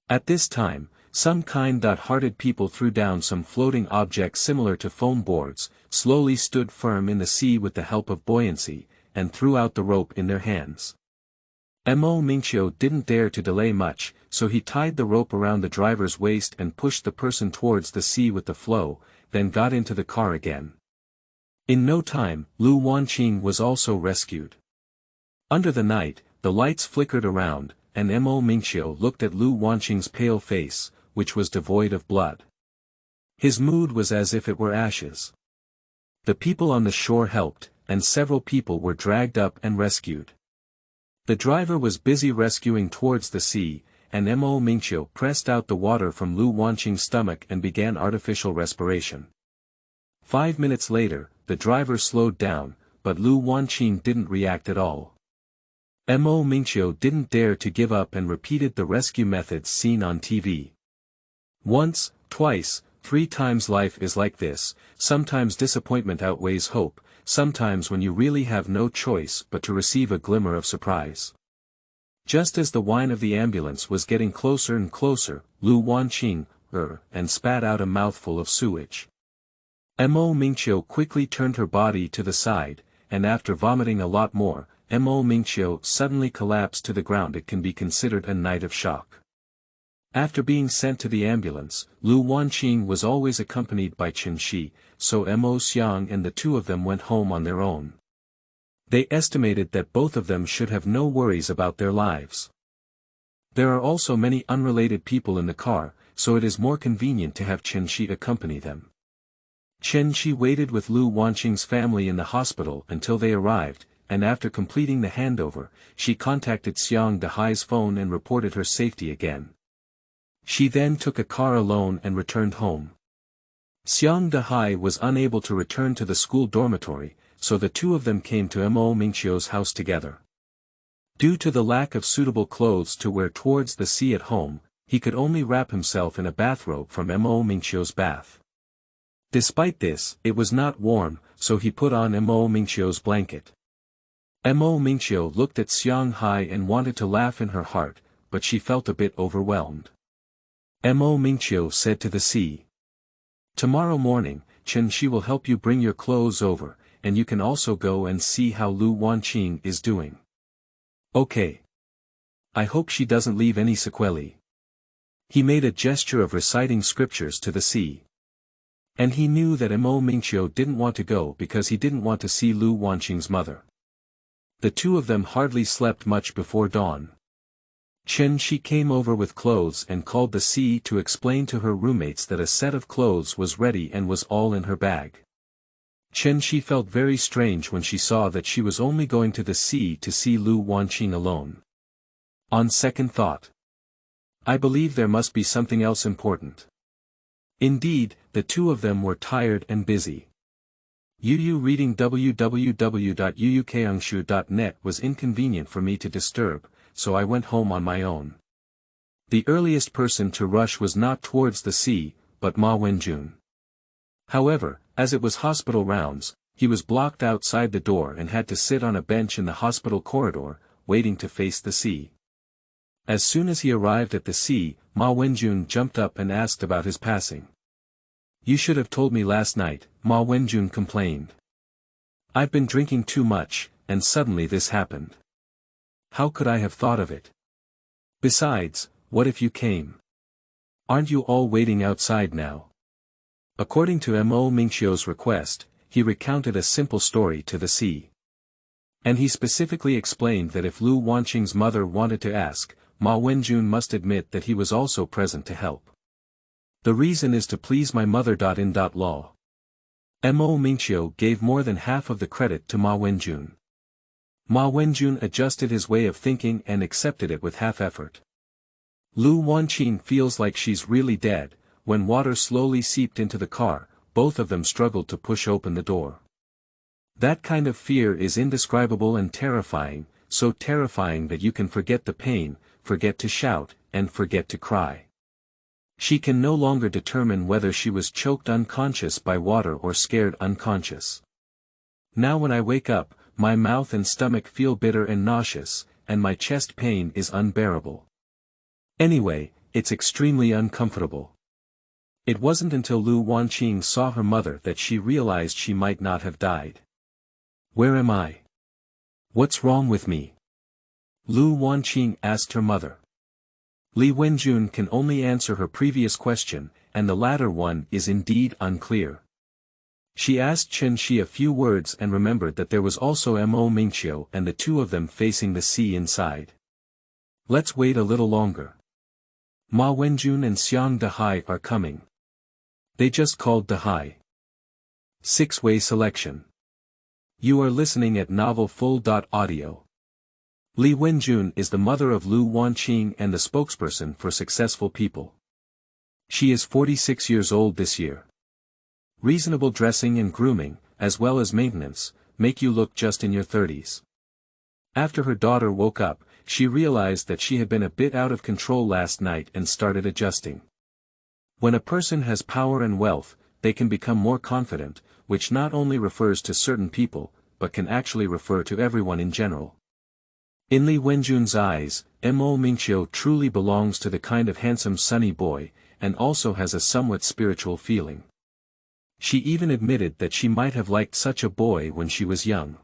At this time, some kind-hearted people threw down some floating objects similar to foam boards, slowly stood firm in the sea with the help of buoyancy, and threw out the rope in their hands. Mo Mingqiu didn't dare to delay much, so he tied the rope around the driver's waist and pushed the person towards the sea with the flow, then got into the car again. In no time, Lu Wanqing was also rescued. Under the night, the lights flickered around, and Mo Mingqiu looked at Lu Wanqing's pale face, which was devoid of blood. His mood was as if it were ashes. The people on the shore helped, and several people were dragged up and rescued. The driver was busy rescuing towards the sea, and Mo Mingqiu pressed out the water from Lu Wanqing's stomach and began artificial respiration. 5 minutes later, the driver slowed down, but Lu Wanqing didn't react at all. Mo Mingqiu didn't dare to give up and repeated the rescue methods seen on TV. Once, twice, 3 times. Life is like this, sometimes disappointment outweighs hope, sometimes when you really have no choice but to receive a glimmer of surprise. Just as the whine of the ambulance was getting closer and closer, Lu Wanqing, and spat out a mouthful of sewage. Mo Mingqiu quickly turned her body to the side, and after vomiting a lot more, Mo Mingqiu suddenly collapsed to the ground. It can be considered a night of shock. After being sent to the ambulance, Lu Wanqing was always accompanied by Chen Shi, so Mo Xiang and the two of them went home on their own. They estimated that both of them should have no worries about their lives. There are also many unrelated people in the car, so it is more convenient to have Chen Shi accompany them. Chen Shi waited with Lu Wanqing's family in the hospital until they arrived, and after completing the handover, she contacted Xiang Dehai's phone and reported her safety again. She then took a car alone and returned home. Xiang Dehai was unable to return to the school dormitory, so the two of them came to Mo Mingqiu's house together. Due to the lack of suitable clothes to wear towards the sea at home, he could only wrap himself in a bathrobe from Mo Mingqiu's bath. Despite this, it was not warm, so he put on Mo Mingqiu's blanket. Mo Mingqiu looked at Xiang Hai and wanted to laugh in her heart, but she felt a bit overwhelmed. Mo Mingqiu said to the sea, "Tomorrow morning, Chen Shi will help you bring your clothes over, and you can also go and see how Lu Wanqing is doing. Okay. I hope she doesn't leave any sequelae." He made a gesture of reciting scriptures to the sea. And he knew that Mo Mingqiu didn't want to go because he didn't want to see Lu Wanqing's mother. The two of them hardly slept much before dawn. Chen Shi came over with clothes and called the sea to explain to her roommates that a set of clothes was ready and was all in her bag. Chen Shi felt very strange when she saw that she was only going to the sea to see Lu Wanqing alone. On second thought, I believe there must be something else important. Indeed, the two of them were tired and busy. Yu reading www.yuukangshu.net was inconvenient for me to disturb, so I went home on my own. The earliest person to rush was not towards the sea, but Ma Wenjun. However, as it was hospital rounds, he was blocked outside the door and had to sit on a bench in the hospital corridor, waiting to face the sea. As soon as he arrived at the sea, Ma Wenjun jumped up and asked about his passing. "You should have told me last night," Ma Wenjun complained. "I've been drinking too much, and suddenly this happened. How could I have thought of it? Besides, what if you came? Aren't you all waiting outside now?" According to Mo Mingqiu's request, he recounted a simple story to the sea. And he specifically explained that if Lu Wanqing's mother wanted to ask, Ma Wenjun must admit that he was also present to help. "The reason is to please my mother. In law. Mo Mingqiu gave more than half of the credit to Ma Wenjun. Ma Wenjun adjusted his way of thinking and accepted it with half effort. Lu Wanqing feels like she's really dead. When water slowly seeped into the car, both of them struggled to push open the door. That kind of fear is indescribable and terrifying, so terrifying that you can forget the pain, forget to shout, and forget to cry. She can no longer determine whether she was choked unconscious by water or scared unconscious. Now when I wake up, my mouth and stomach feel bitter and nauseous, and my chest pain is unbearable. Anyway, it's extremely uncomfortable." It wasn't until Lu Wanqing saw her mother that she realized she might not have died. "Where am I? What's wrong with me?" Lu Wanqing asked her mother. Li Wenjun can only answer her previous question, and the latter one is indeed unclear. She asked Chen Shi a few words and remembered that there was also Mo Mingqiu and the two of them facing the sea inside. "Let's wait a little longer. Ma Wenjun and Xiang Dehai are coming. They just called Dehai." 6-way selection. You are listening at novelfull.audio. Li Wenjun is the mother of Lu Wanqing and the spokesperson for successful people. She is 46 years old this year. Reasonable dressing and grooming, as well as maintenance, make you look just in your 30s. After her daughter woke up, she realized that she had been a bit out of control last night and started adjusting. When a person has power and wealth, they can become more confident, which not only refers to certain people, but can actually refer to everyone in general. In Li Wenjun's eyes, Hmph truly belongs to the kind of handsome sunny boy, and also has a somewhat spiritual feeling. She even admitted that she might have liked such a boy when she was young.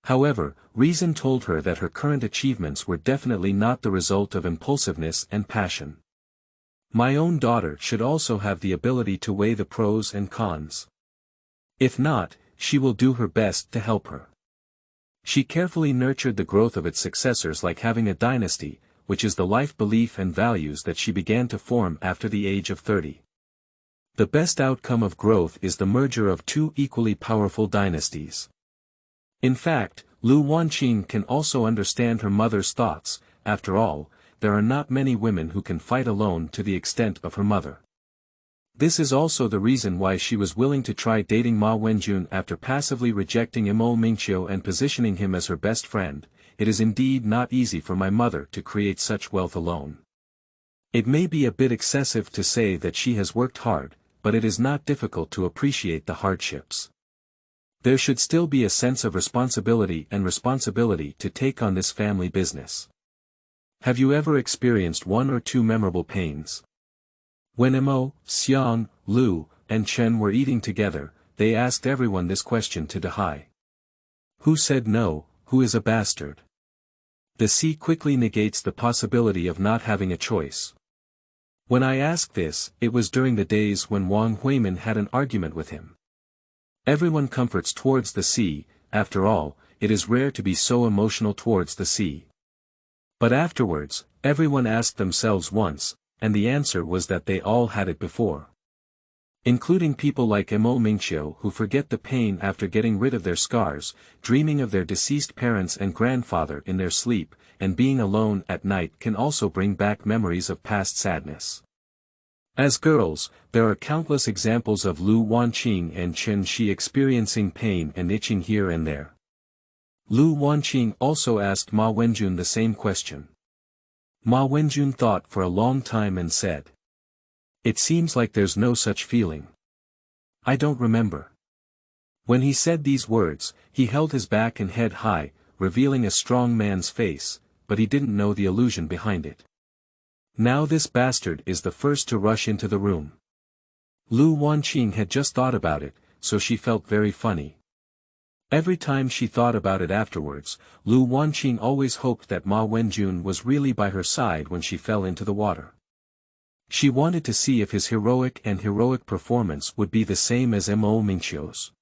However, reason told her that her current achievements were definitely not the result of impulsiveness and passion. My own daughter should also have the ability to weigh the pros and cons. If not, she will do her best to help her. She carefully nurtured the growth of its successors like having a dynasty, which is the life belief and values that she began to form after the age of 30. The best outcome of growth is the merger of two equally powerful dynasties. In fact, Lu Wanqing can also understand her mother's thoughts. After all, there are not many women who can fight alone to the extent of her mother. This is also the reason why she was willing to try dating Ma Wenjun after passively rejecting Hmph and positioning him as her best friend. It is indeed not easy for my mother to create such wealth alone. It may be a bit excessive to say that she has worked hard, but it is not difficult to appreciate the hardships. There should still be a sense of responsibility to take on this family business. Have you ever experienced one or two memorable pains? When Mo, Xiang, Lu, and Chen were eating together, they asked everyone this question to Dehai. Who said no, who is a bastard? The C quickly negates the possibility of not having a choice. When I asked this, it was during the days when Wang Huimin had an argument with him. Everyone comforts towards the C, after all, it is rare to be so emotional towards the C. But afterwards, everyone asked themselves once, and the answer was that they all had it before. Including people like Hmph who forget the pain after getting rid of their scars, dreaming of their deceased parents and grandfather in their sleep, and being alone at night can also bring back memories of past sadness. As girls, there are countless examples of Lu Wanqing and Chen Shi experiencing pain and itching here and there. Lu Wanqing also asked Ma Wenjun the same question. Ma Wenjun thought for a long time and said, "It seems like there's no such feeling. I don't remember." When he said these words, he held his back and head high, revealing a strong man's face, but he didn't know the illusion behind it. Now this bastard is the first to rush into the room. Lu Wanqing had just thought about it, so she felt very funny. Every time she thought about it afterwards, Lu Wanqing always hoped that Ma Wenjun was really by her side when she fell into the water. She wanted to see if his heroic performance would be the same as Hmpho's.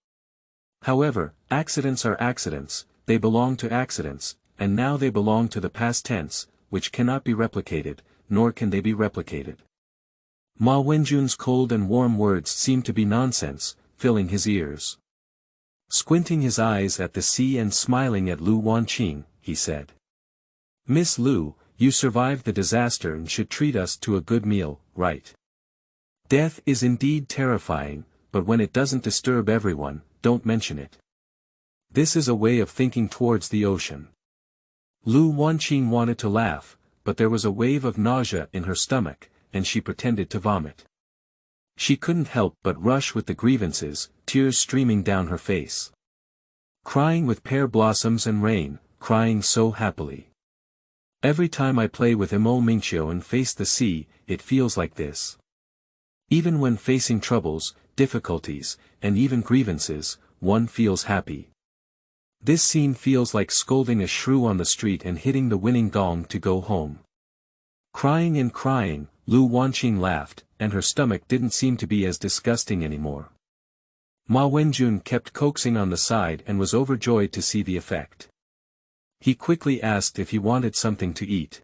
However, accidents are accidents, they belong to accidents, and now they belong to the past tense, which cannot be replicated, nor can they be replicated. Ma Wenjun's cold and warm words seemed to be nonsense, filling his ears. Squinting his eyes at the sea and smiling at Lu Wanqing, he said, "Miss Lu, you survived the disaster and should treat us to a good meal, right? Death is indeed terrifying, but when it doesn't disturb everyone, don't mention it." This is a way of thinking towards the ocean. Lu Wanqing wanted to laugh, but there was a wave of nausea in her stomach, and she pretended to vomit. She couldn't help but rush with the grievances, tears streaming down her face. Crying with pear blossoms and rain, crying so happily. Every time I play with Hmph and face the sea, it feels like this. Even when facing troubles, difficulties, and even grievances, one feels happy. This scene feels like scolding a shrew on the street and hitting the winning gong to go home. Crying and crying, Lu Wanqing laughed, and her stomach didn't seem to be as disgusting anymore. Ma Wenjun kept coaxing on the side and was overjoyed to see the effect. He quickly asked if he wanted something to eat.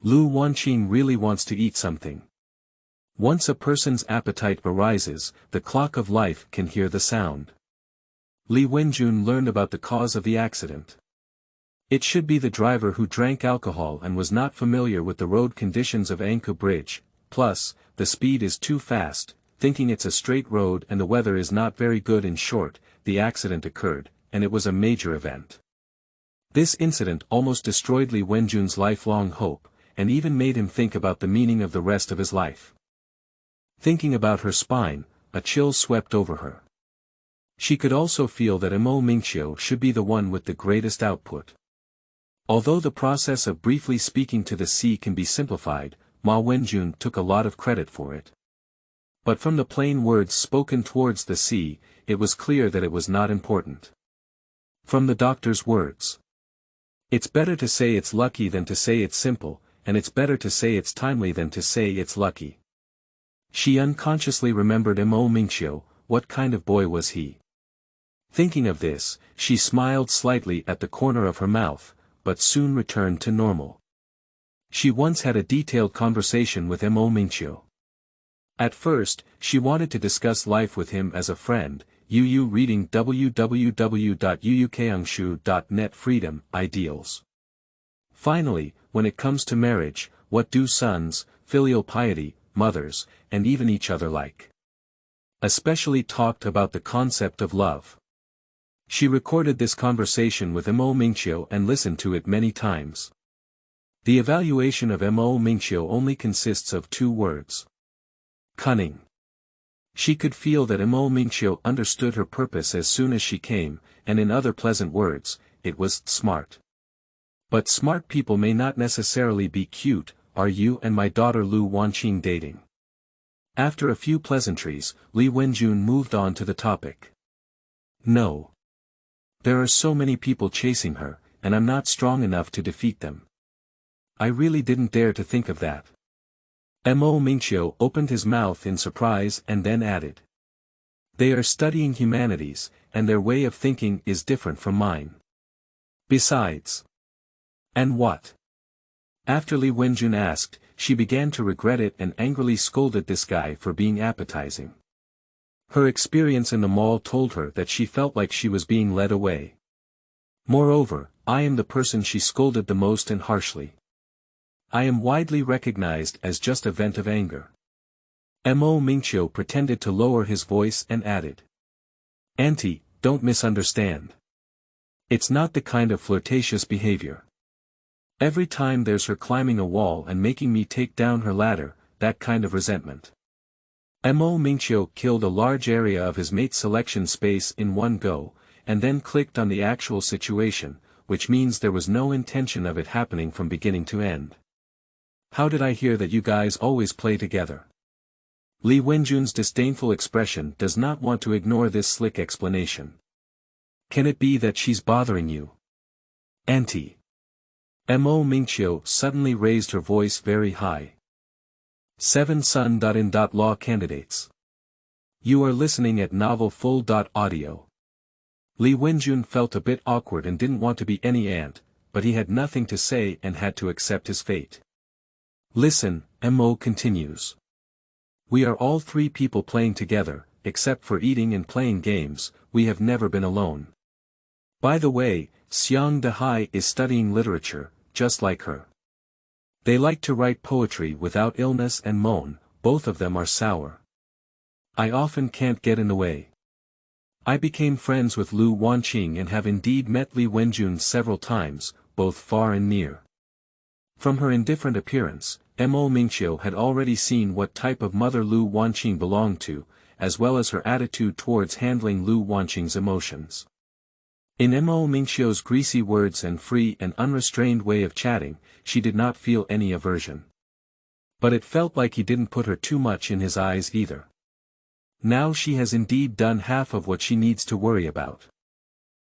Lu Wanqing really wants to eat something. Once a person's appetite arises, the clock of life can hear the sound. Li Wenjun learned about the cause of the accident. It should be the driver who drank alcohol and was not familiar with the road conditions of Angkor Bridge, plus, the speed is too fast, thinking it's a straight road and the weather is not very good. In short, the accident occurred, and it was a major event. This incident almost destroyed Li Wenjun's lifelong hope, and even made him think about the meaning of the rest of his life. Thinking about her spine, a chill swept over her. She could also feel that Hmph should be the one with the greatest output. Although the process of briefly speaking to the sea can be simplified, Ma Wenjun took a lot of credit for it. But from the plain words spoken towards the sea, it was clear that it was not important. From the doctor's words. It's better to say it's lucky than to say it's simple, and it's better to say it's timely than to say it's lucky. She unconsciously remembered Hmph, what kind of boy was he? Thinking of this, she smiled slightly at the corner of her mouth, but soon returned to normal. She once had a detailed conversation with Hmph. At first, she wanted to discuss life with him as a friend, Yu reading www.yuyukangshu.net Freedom, Ideals. Finally, when it comes to marriage, what do sons, filial piety, mothers, and even each other like? Especially talked about the concept of love. She recorded this conversation with Hmph and listened to it many times. The evaluation of Hmph only consists of 2 words. Cunning. She could feel that Hmph understood her purpose as soon as she came, and in other pleasant words, it was smart. But smart people may not necessarily be cute. Are you and my daughter Lu Wanqing dating? After a few pleasantries, Li Wenjun moved on to the topic. No. There are so many people chasing her, and I'm not strong enough to defeat them. I really didn't dare to think of that. Hmph opened his mouth in surprise and then added. They are studying humanities, and their way of thinking is different from mine. Besides. And what? After Li Wenjun asked, she began to regret it and angrily scolded this guy for being appetizing. Her experience in the mall told her that she felt like she was being led away. Moreover, I am the person she scolded the most and harshly. I am widely recognized as just a vent of anger. Hmph pretended to lower his voice and added. Auntie, don't misunderstand. It's not the kind of flirtatious behavior. Every time there's her climbing a wall and making me take down her ladder, that kind of resentment. Hmph killed a large area of his mate's selection space in one go, and then clicked on the actual situation, which means there was no intention of it happening from beginning to end. How did I hear that you guys always play together? Li Wenjun's disdainful expression does not want to ignore this slick explanation. Can it be that she's bothering you? Auntie. Hmph suddenly raised her voice very high. 7 Sun.in.law candidates. You are listening at novel full.audio. Li Wenjun felt a bit awkward and didn't want to be any aunt, but he had nothing to say and had to accept his fate. Listen, Mo continues. We are all 3 people playing together, except for eating and playing games, we have never been alone. By the way, Xiang Dehai is studying literature, just like her. They like to write poetry without illness and moan, both of them are sour. I often can't get in the way. I became friends with Lu Wanqing and have indeed met Li Wenjun several times, both far and near. From her indifferent appearance, Hmph had already seen what type of mother Lu Wanqing belonged to, as well as her attitude towards handling Lu Wanqing's emotions. In Hmpho's greasy words and free and unrestrained way of chatting, she did not feel any aversion. But it felt like he didn't put her too much in his eyes either. Now she has indeed done half of what she needs to worry about.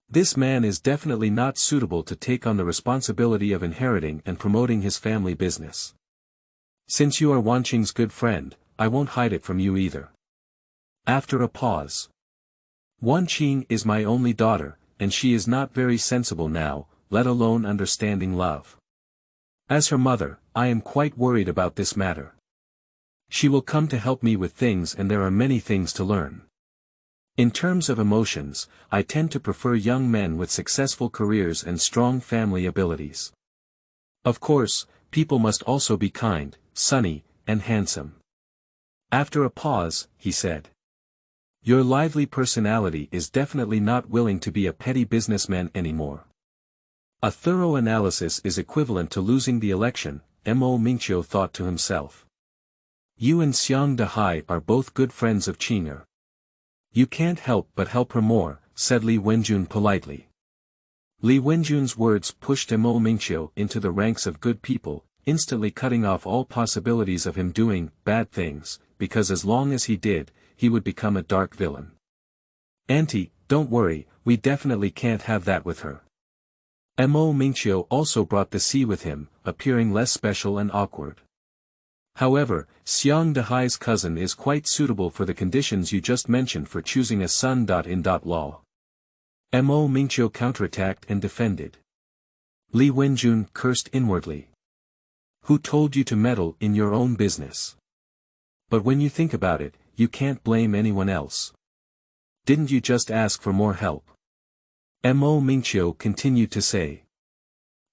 This man is definitely not suitable to take on the responsibility of inheriting and promoting his family business. Since you are Wanqing's good friend, I won't hide it from you either. After a pause. Wanqing is my only daughter, and she is not very sensible now, let alone understanding love. As her mother, I am quite worried about this matter. She will come to help me with things and there are many things to learn. In terms of emotions, I tend to prefer young men with successful careers and strong family abilities. Of course, people must also be kind, sunny, and handsome. After a pause, he said. Your lively personality is definitely not willing to be a petty businessman anymore. A thorough analysis is equivalent to losing the election, Hmph thought to himself. You and Xiang Dehai are both good friends of Qing'er. You can't help but help her more, said Li Wenjun politely. Li Wenjun's words pushed Hmph into the ranks of good people, instantly cutting off all possibilities of him doing bad things, because as long as he did, he would become a dark villain. Auntie, don't worry, we definitely can't have that with her. Hmph also brought the sea with him, appearing less special and awkward. However, Xiang Dehai's cousin is quite suitable for the conditions you just mentioned for choosing a son. Lol. Hmph counterattacked and defended. Li Wenjun cursed inwardly. Who told you to meddle in your own business? But when you think about it, you can't blame anyone else. Didn't you just ask for more help? Hmph continued to say.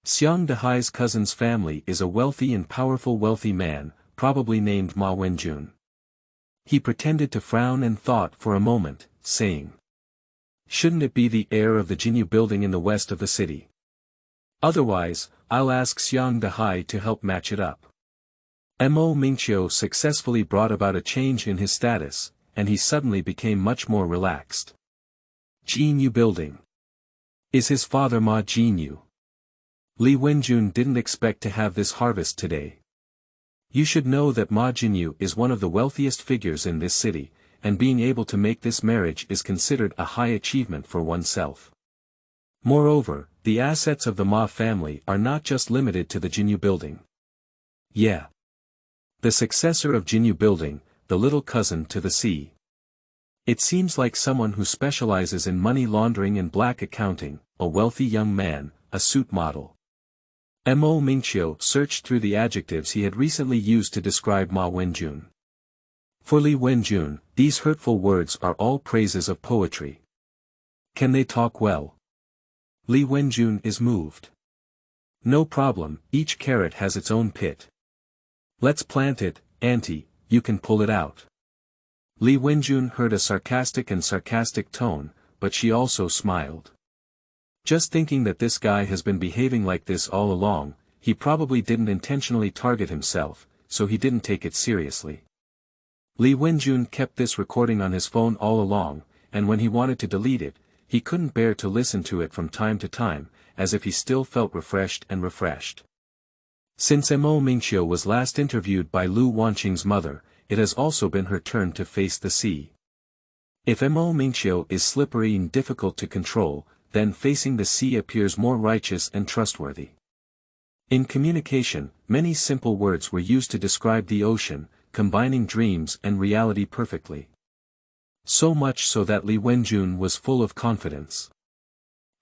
Xiang Dehai's cousin's family is a wealthy and powerful man, probably named Ma Wenjun. He pretended to frown and thought for a moment, saying. Shouldn't it be the heir of the Jiu Yu building in the west of the city? Otherwise, I'll ask Xiang Dehai to help match it up. Hmph successfully brought about a change in his status, and he suddenly became much more relaxed. Jiu Yu building. Is his father Ma Jiu Yu? Li Wenjun didn't expect to have this harvest today. You should know that Ma Jiu Yu is one of the wealthiest figures in this city, and being able to make this marriage is considered a high achievement for oneself. Moreover, the assets of the Ma family are not just limited to the Jiu Yu building. Yeah. The successor of Jiu Yu building, the little cousin to the sea. It seems like someone who specializes in money laundering and black accounting, a wealthy young man, a suit model. Hmph searched through the adjectives he had recently used to describe Ma Wenjun. For Li Wenjun, these hurtful words are all praises of poetry. Can they talk well? Li Wenjun is moved. No problem, each carrot has its own pit. Let's plant it, auntie, you can pull it out. Li Wenjun heard a sarcastic tone, but she also smiled. Just thinking that this guy has been behaving like this all along, he probably didn't intentionally target himself, so he didn't take it seriously. Li Wenjun kept this recording on his phone all along, and when he wanted to delete it, he couldn't bear to listen to it from time to time, as if he still felt refreshed. Since Hmph was last interviewed by Lu Wanqing's mother, it has also been her turn to face the sea. If Hmph is slippery and difficult to control, then facing the sea appears more righteous and trustworthy. In communication, many simple words were used to describe the ocean, combining dreams and reality perfectly. So much so that Li Wenjun was full of confidence.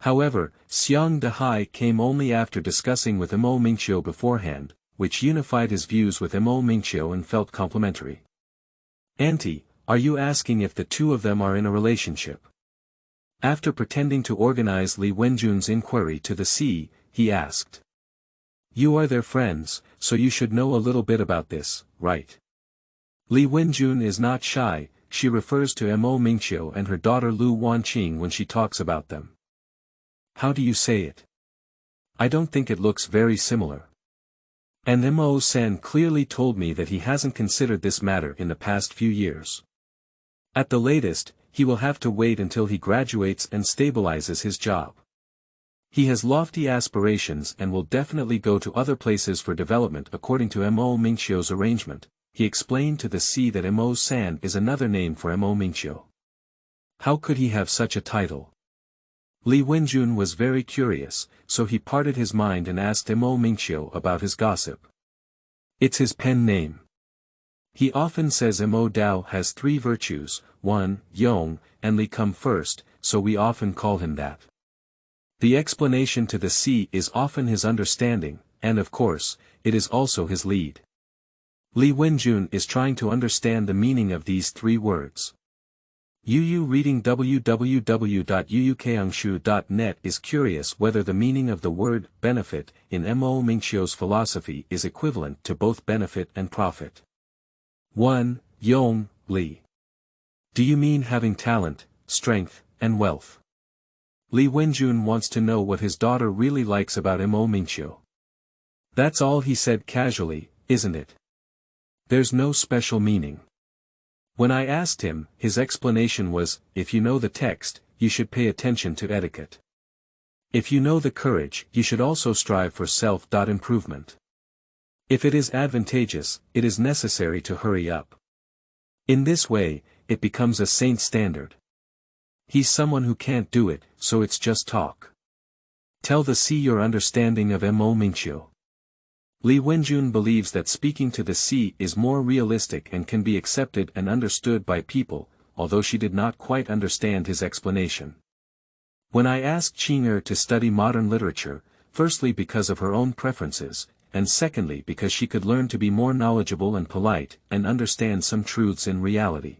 However, Xiang Dehai came only after discussing with Hmph beforehand, which unified his views with Hmph and felt complimentary. Auntie, are you asking if the two of them are in a relationship? After pretending to organize Li Wenjun's inquiry to the sea, he asked. You are their friends, so you should know a little bit about this, right? Li Wenjun is not shy, she refers to Hmph and her daughter Lu Wanqing when she talks about them. How do you say it? I don't think it looks very similar. And Hmph clearly told me that he hasn't considered this matter in the past few years. At the latest, he will have to wait until he graduates and stabilizes his job. He has lofty aspirations and will definitely go to other places for development according to Hmp's arrangement. He explained to the sea that Hmph is another name for Hmph. How could he have such a title? Li Wenjun was very curious, so he parted his mind and asked Hmph about his gossip. It's his pen name. He often says Dao has 3 virtues, 1, Yong, and Li come first, so we often call him that. The explanation to the sea is often his understanding, and of course, it is also his lead. Li Wenjun is trying to understand the meaning of these 3 words. Yu reading www.yuyukangshu.net is curious whether the meaning of the word benefit in Hmp's philosophy is equivalent to both benefit and profit. 1. Yong, Li. Do you mean having talent, strength, and wealth? Li Wenjun wants to know what his daughter really likes about Hmph. That's all he said casually, isn't it? There's no special meaning. When I asked him, his explanation was, if you know the text, you should pay attention to etiquette. If you know the courage, you should also strive for self-improvement. If it is advantageous, it is necessary to hurry up. In this way, it becomes a saint standard. He's someone who can't do it, so it's just talk. Tell the sea your understanding of Hmph. Li Wenjun believes that speaking to the sea is more realistic and can be accepted and understood by people, although she did not quite understand his explanation. When I asked Qing'er to study modern literature, firstly because of her own preferences, and secondly because she could learn to be more knowledgeable and polite, and understand some truths in reality.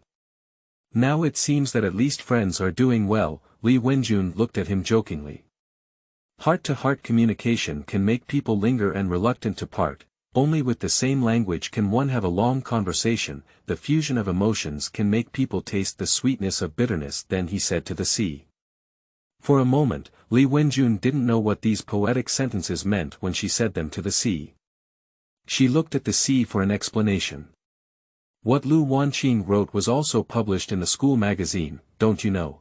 Now it seems that at least friends are doing well. Li Wenjun looked at him jokingly. Heart-to-heart communication can make people linger and reluctant to part. Only with the same language can one have a long conversation. The fusion of emotions can make people taste the sweetness of bitterness. Then he said to the sea. For a moment, Li Wenjun didn't know what these poetic sentences meant when she said them to the sea. She looked at the sea for an explanation. What Lu Wanqing wrote was also published in the school magazine, don't you know?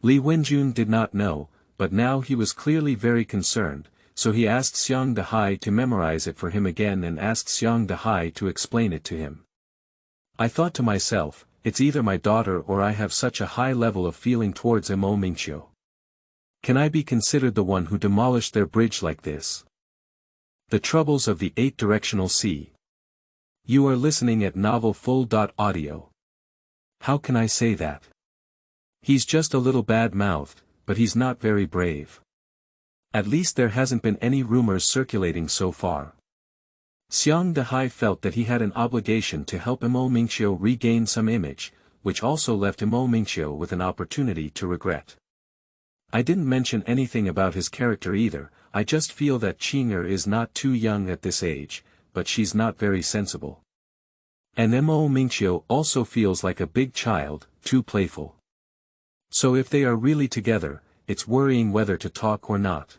Li Wenjun did not know, but now he was clearly very concerned, so he asked Xiang Dehai to memorize it for him again and asked Xiang Dehai to explain it to him. I thought to myself, it's either my daughter or I have such a high level of feeling towards Hmph. Can I be considered the one who demolished their bridge like this? The troubles of the 8-directional sea. You are listening at Novel Full.audio. How can I say that? He's just a little bad-mouthed, but he's not very brave. At least there hasn't been any rumors circulating so far. Xiang Dehai felt that he had an obligation to help Hmph regain some image, which also left Hmph with an opportunity to regret. I didn't mention anything about his character either. I just feel that Qing'er is not too young at this age, but she's not very sensible. And Hmph also feels like a big child, too playful. So if they are really together, it's worrying whether to talk or not.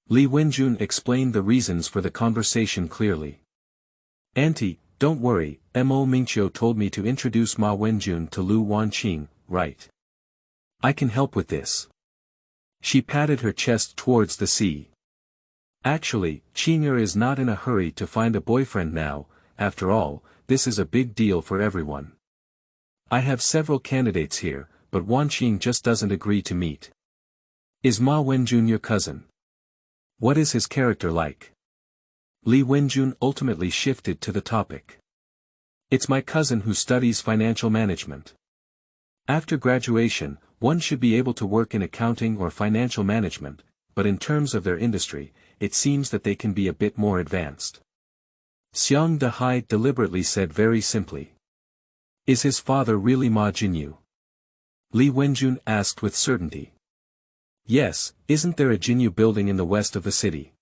Li Wenjun explained the reasons for the conversation clearly. Auntie, don't worry, Hmph told me to introduce Ma Wenjun to Lu Wanqing, right? I can help with this. She patted her chest towards the sea. Actually, Qing'er is not in a hurry to find a boyfriend now. After all, this is a big deal for everyone. I have several candidates here, but Wanqing just doesn't agree to meet. Is Ma Wenjun your cousin? What is his character like? Li Wenjun ultimately shifted to the topic. It's my cousin who studies financial management. After graduation, one should be able to work in accounting or financial management, but in terms of their industry, it seems that they can be a bit more advanced. Xiang Dehai deliberately said very simply. Is his father really Ma Jinyu? Li Wenjun asked with certainty. Yes, isn't there a Jinyu building in the west of the city?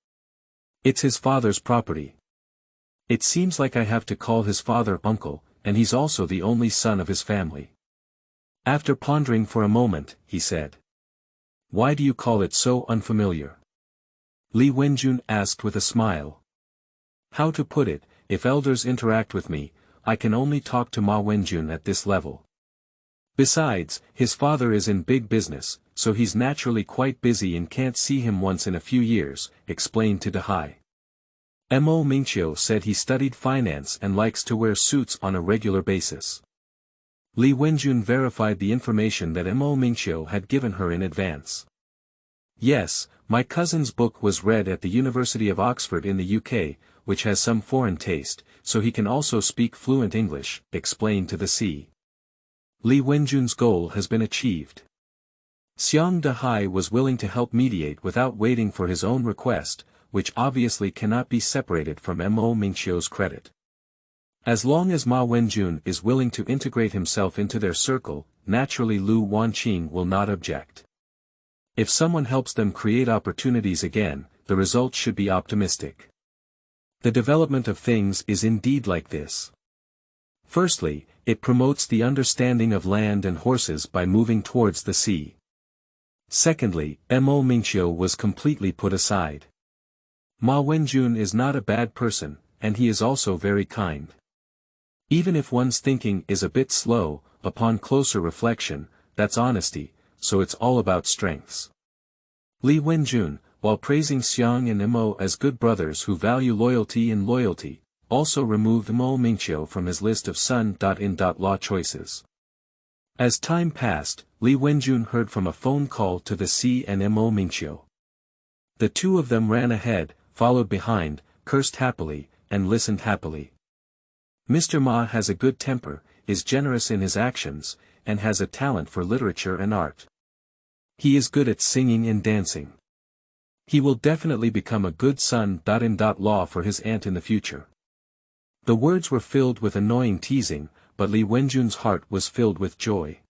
It's his father's property. It seems like I have to call his father uncle, and he's also the only son of his family. After pondering for a moment, he said. Why do you call it so unfamiliar? Li Wenjun asked with a smile. How to put it, if elders interact with me, I can only talk to Ma Wenjun at this level. Besides, his father is in big business, so he's naturally quite busy and can't see him once in a few years, explained to Dehai. Hmph said he studied finance and likes to wear suits on a regular basis. Li Wenjun verified the information that Hmph had given her in advance. Yes, my cousin's book was read at the University of Oxford in the UK, which has some foreign taste, so he can also speak fluent English, explained to the sea. Li Wenjun's goal has been achieved. Xiang Dehai was willing to help mediate without waiting for his own request, which obviously cannot be separated from Hmpho's credit. As long as Ma Wenjun is willing to integrate himself into their circle, naturally Lu Wanqing will not object. If someone helps them create opportunities again, the result should be optimistic. The development of things is indeed like this. Firstly, it promotes the understanding of land and horses by moving towards the sea. Secondly, Hmph was completely put aside. Ma Wenjun is not a bad person, and he is also very kind. Even if one's thinking is a bit slow, upon closer reflection, that's honesty, so it's all about strengths. Li Wenjun, while praising Xiang and Mo as good brothers who value loyalty and loyalty, also removed Mo Mingqiu from his list of son.in.law choices. As time passed, Li Wenjun heard from a phone call to the C and Mo Mingqiu. The two of them ran ahead, followed behind, cursed happily, and listened happily. Mr. Ma has a good temper, is generous in his actions, and has a talent for literature and art. He is good at singing and dancing. He will definitely become a good son.in.law for his aunt in the future. The words were filled with annoying teasing, but Li Wenjun's heart was filled with joy.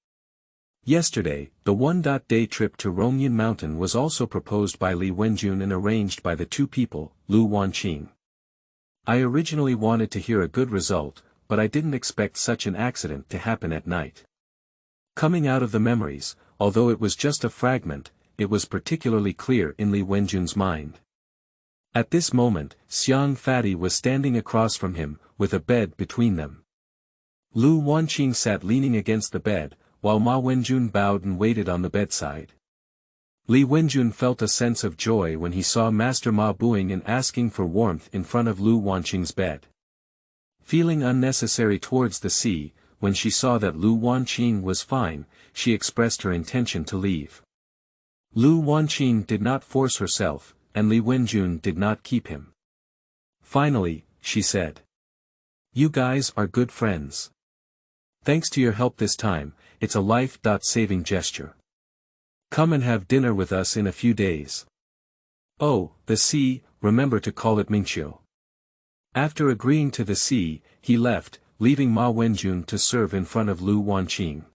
Yesterday, the one-day trip to Rongyan Mountain was also proposed by Li Wenjun and arranged by the two people, Lu Wanqing. I originally wanted to hear a good result, but I didn't expect such an accident to happen at night. Coming out of the memories, although it was just a fragment, it was particularly clear in Li Wenjun's mind. At this moment, Xiang Fatty was standing across from him, with a bed between them. Lu Wanqing sat leaning against the bed, while Ma Wenjun bowed and waited on the bedside. Li Wenjun felt a sense of joy when he saw Master Ma booing and asking for warmth in front of Lu Wanqing's bed. Feeling unnecessary towards the sea, when she saw that Lu Wanqing was fine, she expressed her intention to leave. Lu Wanqing did not force herself, and Li Wenjun did not keep him. Finally, she said, "You guys are good friends. Thanks to your help this time, it's a life-saving gesture. Come and have dinner with us in a few days. Oh, the sea, remember to call it Mingqiu." After agreeing to the sea, he left, leaving Ma Wenjun to serve in front of Lu Wanqing.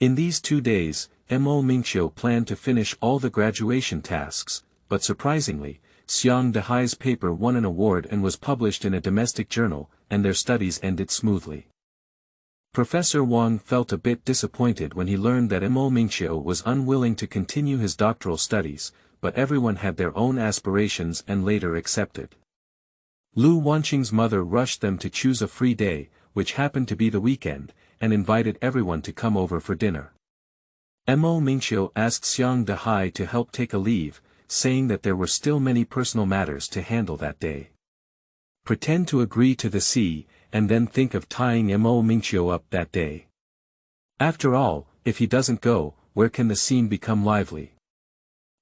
In these 2 days, Mo Mingqiu planned to finish all the graduation tasks, but surprisingly, Xiang Dehai's paper won an award and was published in a domestic journal, and their studies ended smoothly. Professor Wang felt a bit disappointed when he learned that Mo Mingqiu was unwilling to continue his doctoral studies, but everyone had their own aspirations and later accepted. Lu Wanqing's mother rushed them to choose a free day, which happened to be the weekend, and invited everyone to come over for dinner. Mo Mingqiu asked Xiang Dehai to help take a leave, saying that there were still many personal matters to handle that day. Pretend to agree to the sea, and then think of tying Mo Mingqiu up that day. After all, if he doesn't go, where can the scene become lively?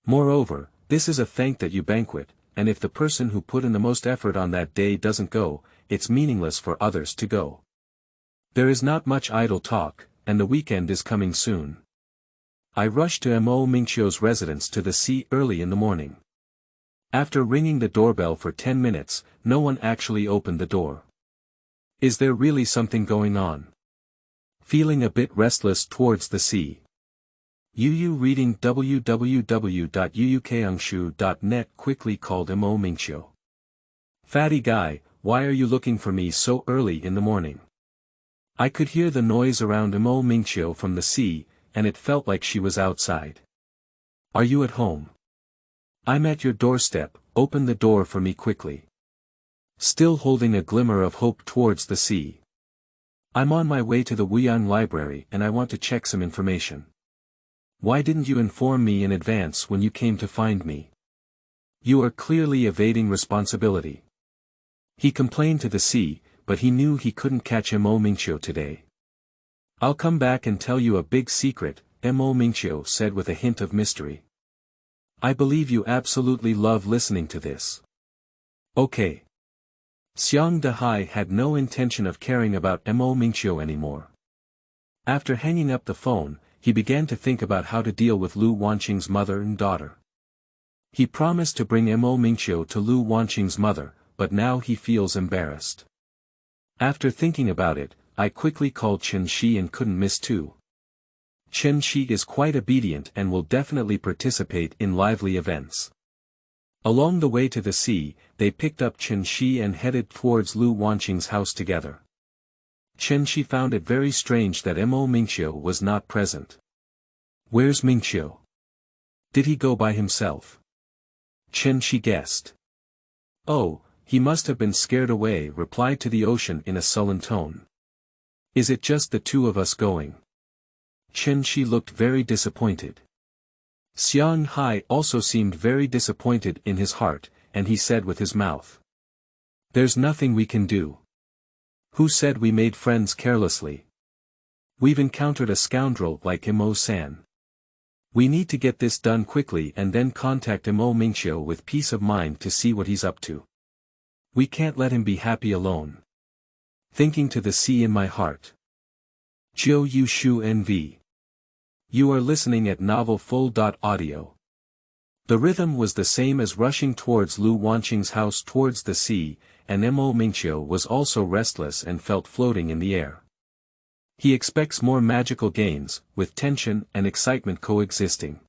Moreover, this is a thank that you banquet, and if the person who put in the most effort on that day doesn't go, it's meaningless for others to go. There is not much idle talk, and the weekend is coming soon. I rushed to Mo Mingqiu's residence to the sea early in the morning. After ringing the doorbell for 10 minutes, no one actually opened the door. Is there really something going on? Feeling a bit restless towards the sea. Yu reading www.yuukangshu.net quickly called Mo Mingqiu. "Fatty guy, why are you looking for me so early in the morning?" I could hear the noise around Mo Mingqiu from the sea, and it felt like she was outside. "Are you at home? I'm at your doorstep, open the door for me quickly." Still holding a glimmer of hope towards the sea. "I'm on my way to the Wuyan library and I want to check some information. Why didn't you inform me in advance when you came to find me? You are clearly evading responsibility." He complained to the sea, but he knew he couldn't catch Mo Mingqiu today. "I'll come back and tell you a big secret," Mo Mingqiu said with a hint of mystery. "I believe you absolutely love listening to this. Okay." Xiang Dehai had no intention of caring about Mo Mingqiu anymore. After hanging up the phone, he began to think about how to deal with Lu Wanqing's mother and daughter. He promised to bring Mo Mingqiu to Lu Wanqing's mother, but now he feels embarrassed. After thinking about it, I quickly called Chen Shi and couldn't miss too. Chen Shi is quite obedient and will definitely participate in lively events. Along the way to the sea, they picked up Chen Shi and headed towards Lu Wanqing's house together. Chen Shi found it very strange that Mo Mingqiu was not present. "Where's Mingqiu? Did he go by himself?" Chen Shi guessed. "Oh, he must have been scared away," replied to the ocean in a sullen tone. "Is it just the two of us going?" Chen Shi looked very disappointed. Xiang Hai also seemed very disappointed in his heart, and he said with his mouth. There's nothing we can do. Who said we made friends carelessly? We've encountered a scoundrel like Imo-san. We need to get this done quickly and then contact Mingqiu with peace of mind to see what he's up to. We can't let him be happy alone. Thinking to the sea in my heart. Jiu Yu Shu Nv. You are listening at Novel Full. Audio. The rhythm was the same as rushing towards Lu Wanqing's house towards the sea, and Mingqiu was also restless and felt floating in the air. He expects more magical gains, with tension and excitement coexisting.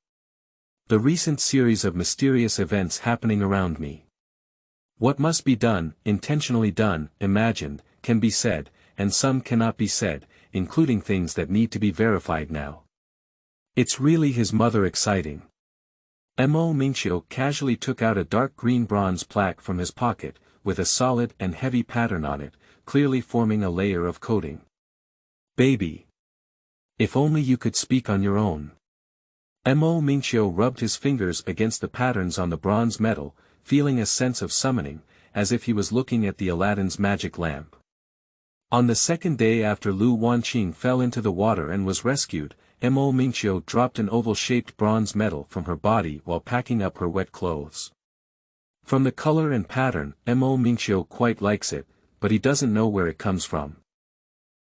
The recent series of mysterious events happening around me. What must be done, intentionally done, imagined, can be said, and some cannot be said, including things that need to be verified now. It's really his mother exciting. Mingqiu casually took out a dark green bronze plaque from his pocket, with a solid and heavy pattern on it, clearly forming a layer of coating. Baby. If only you could speak on your own. Mingqiu rubbed his fingers against the patterns on the bronze metal, feeling a sense of summoning, as if he was looking at the Aladdin's magic lamp. On the second day after Lu Wanqing fell into the water and was rescued, Mingqiu dropped an oval-shaped bronze medal from her body while packing up her wet clothes. From the color and pattern, Mingqiu quite likes it, but he doesn't know where it comes from.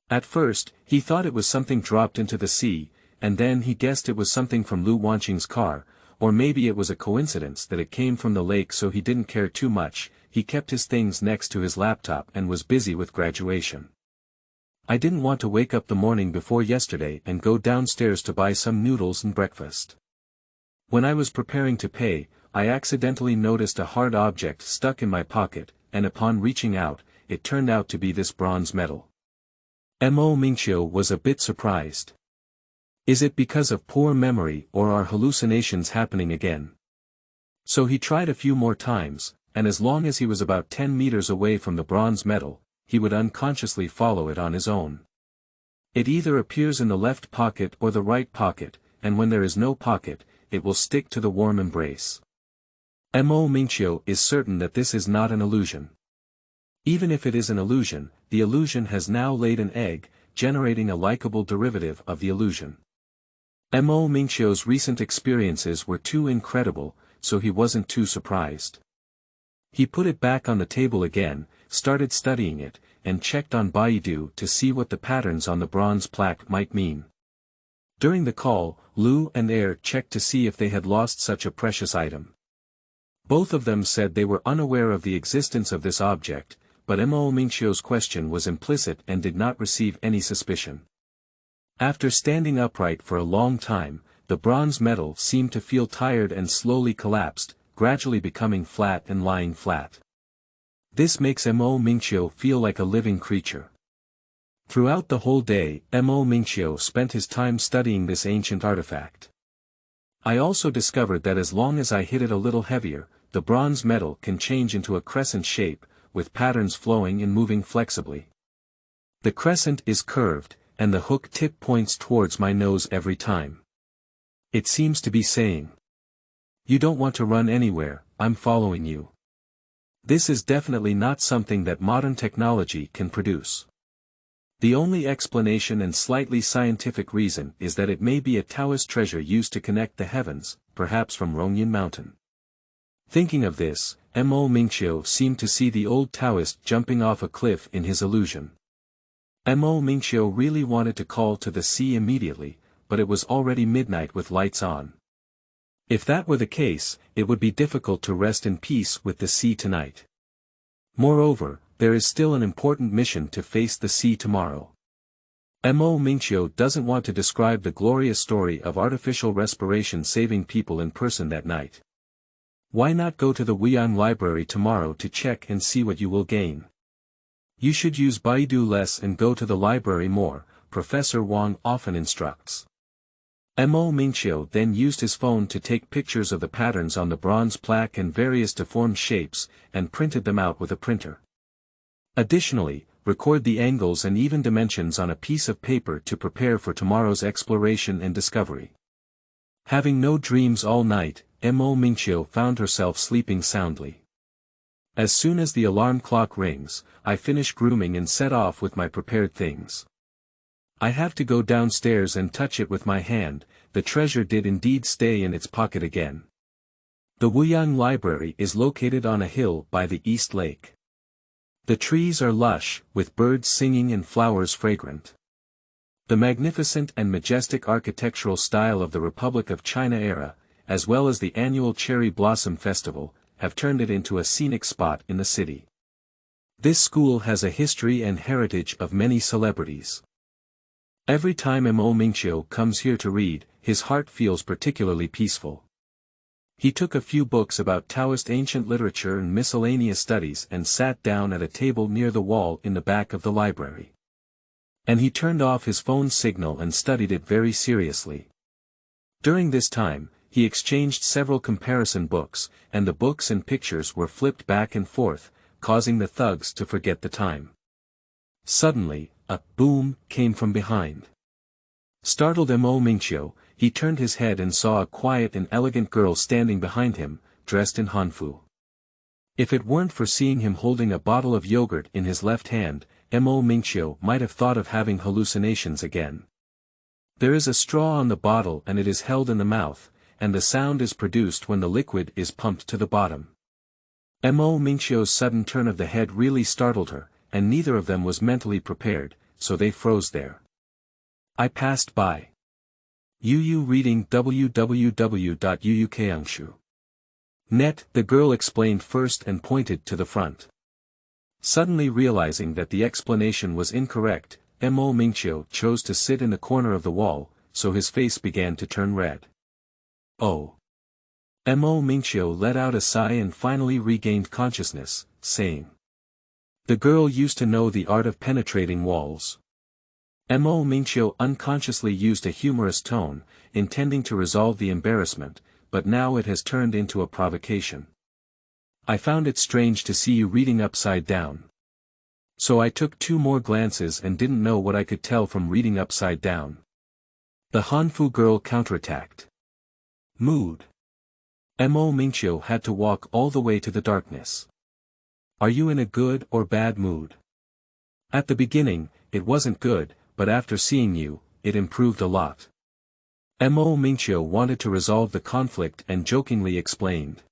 At first, he thought it was something dropped into the sea, and then he guessed it was something from Lu Wanqing's car, or maybe it was a coincidence that it came from the lake, so he didn't care too much. He kept his things next to his laptop and was busy with graduation. I didn't want to wake up the morning before yesterday and go downstairs to buy some noodles and breakfast. When I was preparing to pay, I accidentally noticed a hard object stuck in my pocket, and upon reaching out, it turned out to be this bronze medal. Mingqiu was a bit surprised. Is it because of poor memory or are hallucinations happening again? So he tried a few more times, and as long as he was about 10 meters away from the bronze medal, he would unconsciously follow it on his own. It either appears in the left pocket or the right pocket, and when there is no pocket, it will stick to the warm embrace. Mingqiu is certain that this is not an illusion. Even if it is an illusion, the illusion has now laid an egg, generating a likable derivative of the illusion. Mingqiu's recent experiences were too incredible, so he wasn't too surprised. He put it back on the table again, started studying it, and checked on Baidu to see what the patterns on the bronze plaque might mean. During the call, Lu and Air checked to see if they had lost such a precious item. Both of them said they were unaware of the existence of this object, but Mingqiu's question was implicit and did not receive any suspicion. After standing upright for a long time, the bronze medal seemed to feel tired and slowly collapsed, gradually becoming flat and lying flat. This makes Mingqiu feel like a living creature. Throughout the whole day, Mingqiu spent his time studying this ancient artifact. I also discovered that as long as I hit it a little heavier, the bronze medal can change into a crescent shape, with patterns flowing and moving flexibly. The crescent is curved, and the hook tip points towards my nose every time. It seems to be saying, "You don't want to run anywhere, I'm following you." This is definitely not something that modern technology can produce. The only explanation and slightly scientific reason is that it may be a Taoist treasure used to connect the heavens, perhaps from Rongyan Mountain. Thinking of this, Mingqiu seemed to see the old Taoist jumping off a cliff in his illusion. Mingqiu really wanted to call to the sea immediately, but it was already midnight with lights on. If that were the case, it would be difficult to rest in peace with the sea tonight. Moreover, there is still an important mission to face the sea tomorrow. Mingqiu doesn't want to describe the glorious story of artificial respiration saving people in person that night. Why not go to the Weiyang Library tomorrow to check and see what you will gain? You should use Baidu less and go to the library more, Professor Wang often instructs. Mingqiu then used his phone to take pictures of the patterns on the bronze plaque and various deformed shapes, and printed them out with a printer. Additionally, record the angles and even dimensions on a piece of paper to prepare for tomorrow's exploration and discovery. Having no dreams all night, Mingqiu found herself sleeping soundly. As soon as the alarm clock rings, I finish grooming and set off with my prepared things. I have to go downstairs and touch it with my hand. The treasure did indeed stay in its pocket again. The Wuyang Library is located on a hill by the East Lake. The trees are lush, with birds singing and flowers fragrant. The magnificent and majestic architectural style of the Republic of China era, as well as the annual Cherry Blossom Festival, have turned it into a scenic spot in the city. This school has a history and heritage of many celebrities. Every time Mingqiu comes here to read, his heart feels particularly peaceful. He took a few books about Taoist ancient literature and miscellaneous studies and sat down at a table near the wall in the back of the library. And he turned off his phone signal and studied it very seriously. During this time, he exchanged several comparison books, and the books and pictures were flipped back and forth, causing the thugs to forget the time. Suddenly, a boom came from behind. Startled Mingqiu, he turned his head and saw a quiet and elegant girl standing behind him, dressed in Hmph. If it weren't for seeing him holding a bottle of yogurt in his left hand, Mingqiu might have thought of having hallucinations again. There is a straw on the bottle and it is held in the mouth, and the sound is produced when the liquid is pumped to the bottom. Mingqiu's sudden turn of the head really startled her, and neither of them was mentally prepared, so they froze there. I passed by. Yu reading www.Yixunshan. The girl explained first and pointed to the front. Suddenly realizing that the explanation was incorrect, Mingqiu chose to sit in the corner of the wall, so his face began to turn red. Oh. Mingqiu let out a sigh and finally regained consciousness, saying. The girl used to know the art of penetrating walls. Mingqiu unconsciously used a humorous tone, intending to resolve the embarrassment, but now it has turned into a provocation. I found it strange to see you reading upside down. So I took 2 more glances and didn't know what I could tell from reading upside down. The Hmph girl counterattacked. Mood. Mingqiu had to walk all the way to the darkness. Are you in a good or bad mood? At the beginning, it wasn't good, but after seeing you, it improved a lot. Mingqiu wanted to resolve the conflict and jokingly explained.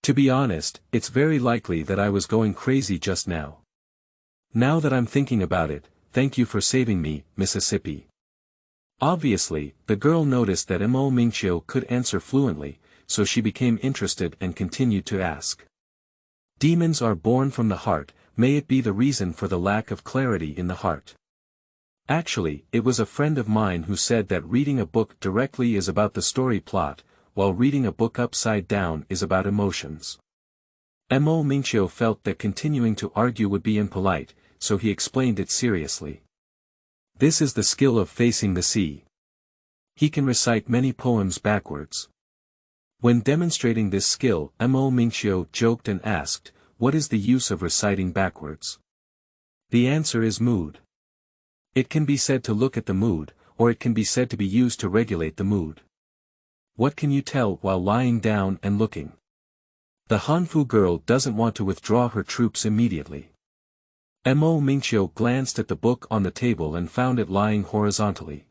To be honest, it's very likely that I was going crazy just now. Now that I'm thinking about it, thank you for saving me, Mississippi. Obviously, the girl noticed that Mingqiu could answer fluently, so she became interested and continued to ask. Demons are born from the heart, may it be the reason for the lack of clarity in the heart. Actually, it was a friend of mine who said that reading a book directly is about the story plot, while reading a book upside down is about emotions. Mingqiu felt that continuing to argue would be impolite, so he explained it seriously. This is the skill of facing the sea. He can recite many poems backwards. When demonstrating this skill, Mingqiu joked and asked, what is the use of reciting backwards? The answer is mood. It can be said to look at the mood, or it can be said to be used to regulate the mood. What can you tell while lying down and looking? The Hmph girl doesn't want to withdraw her troops immediately. Mingqiu glanced at the book on the table and found it lying horizontally.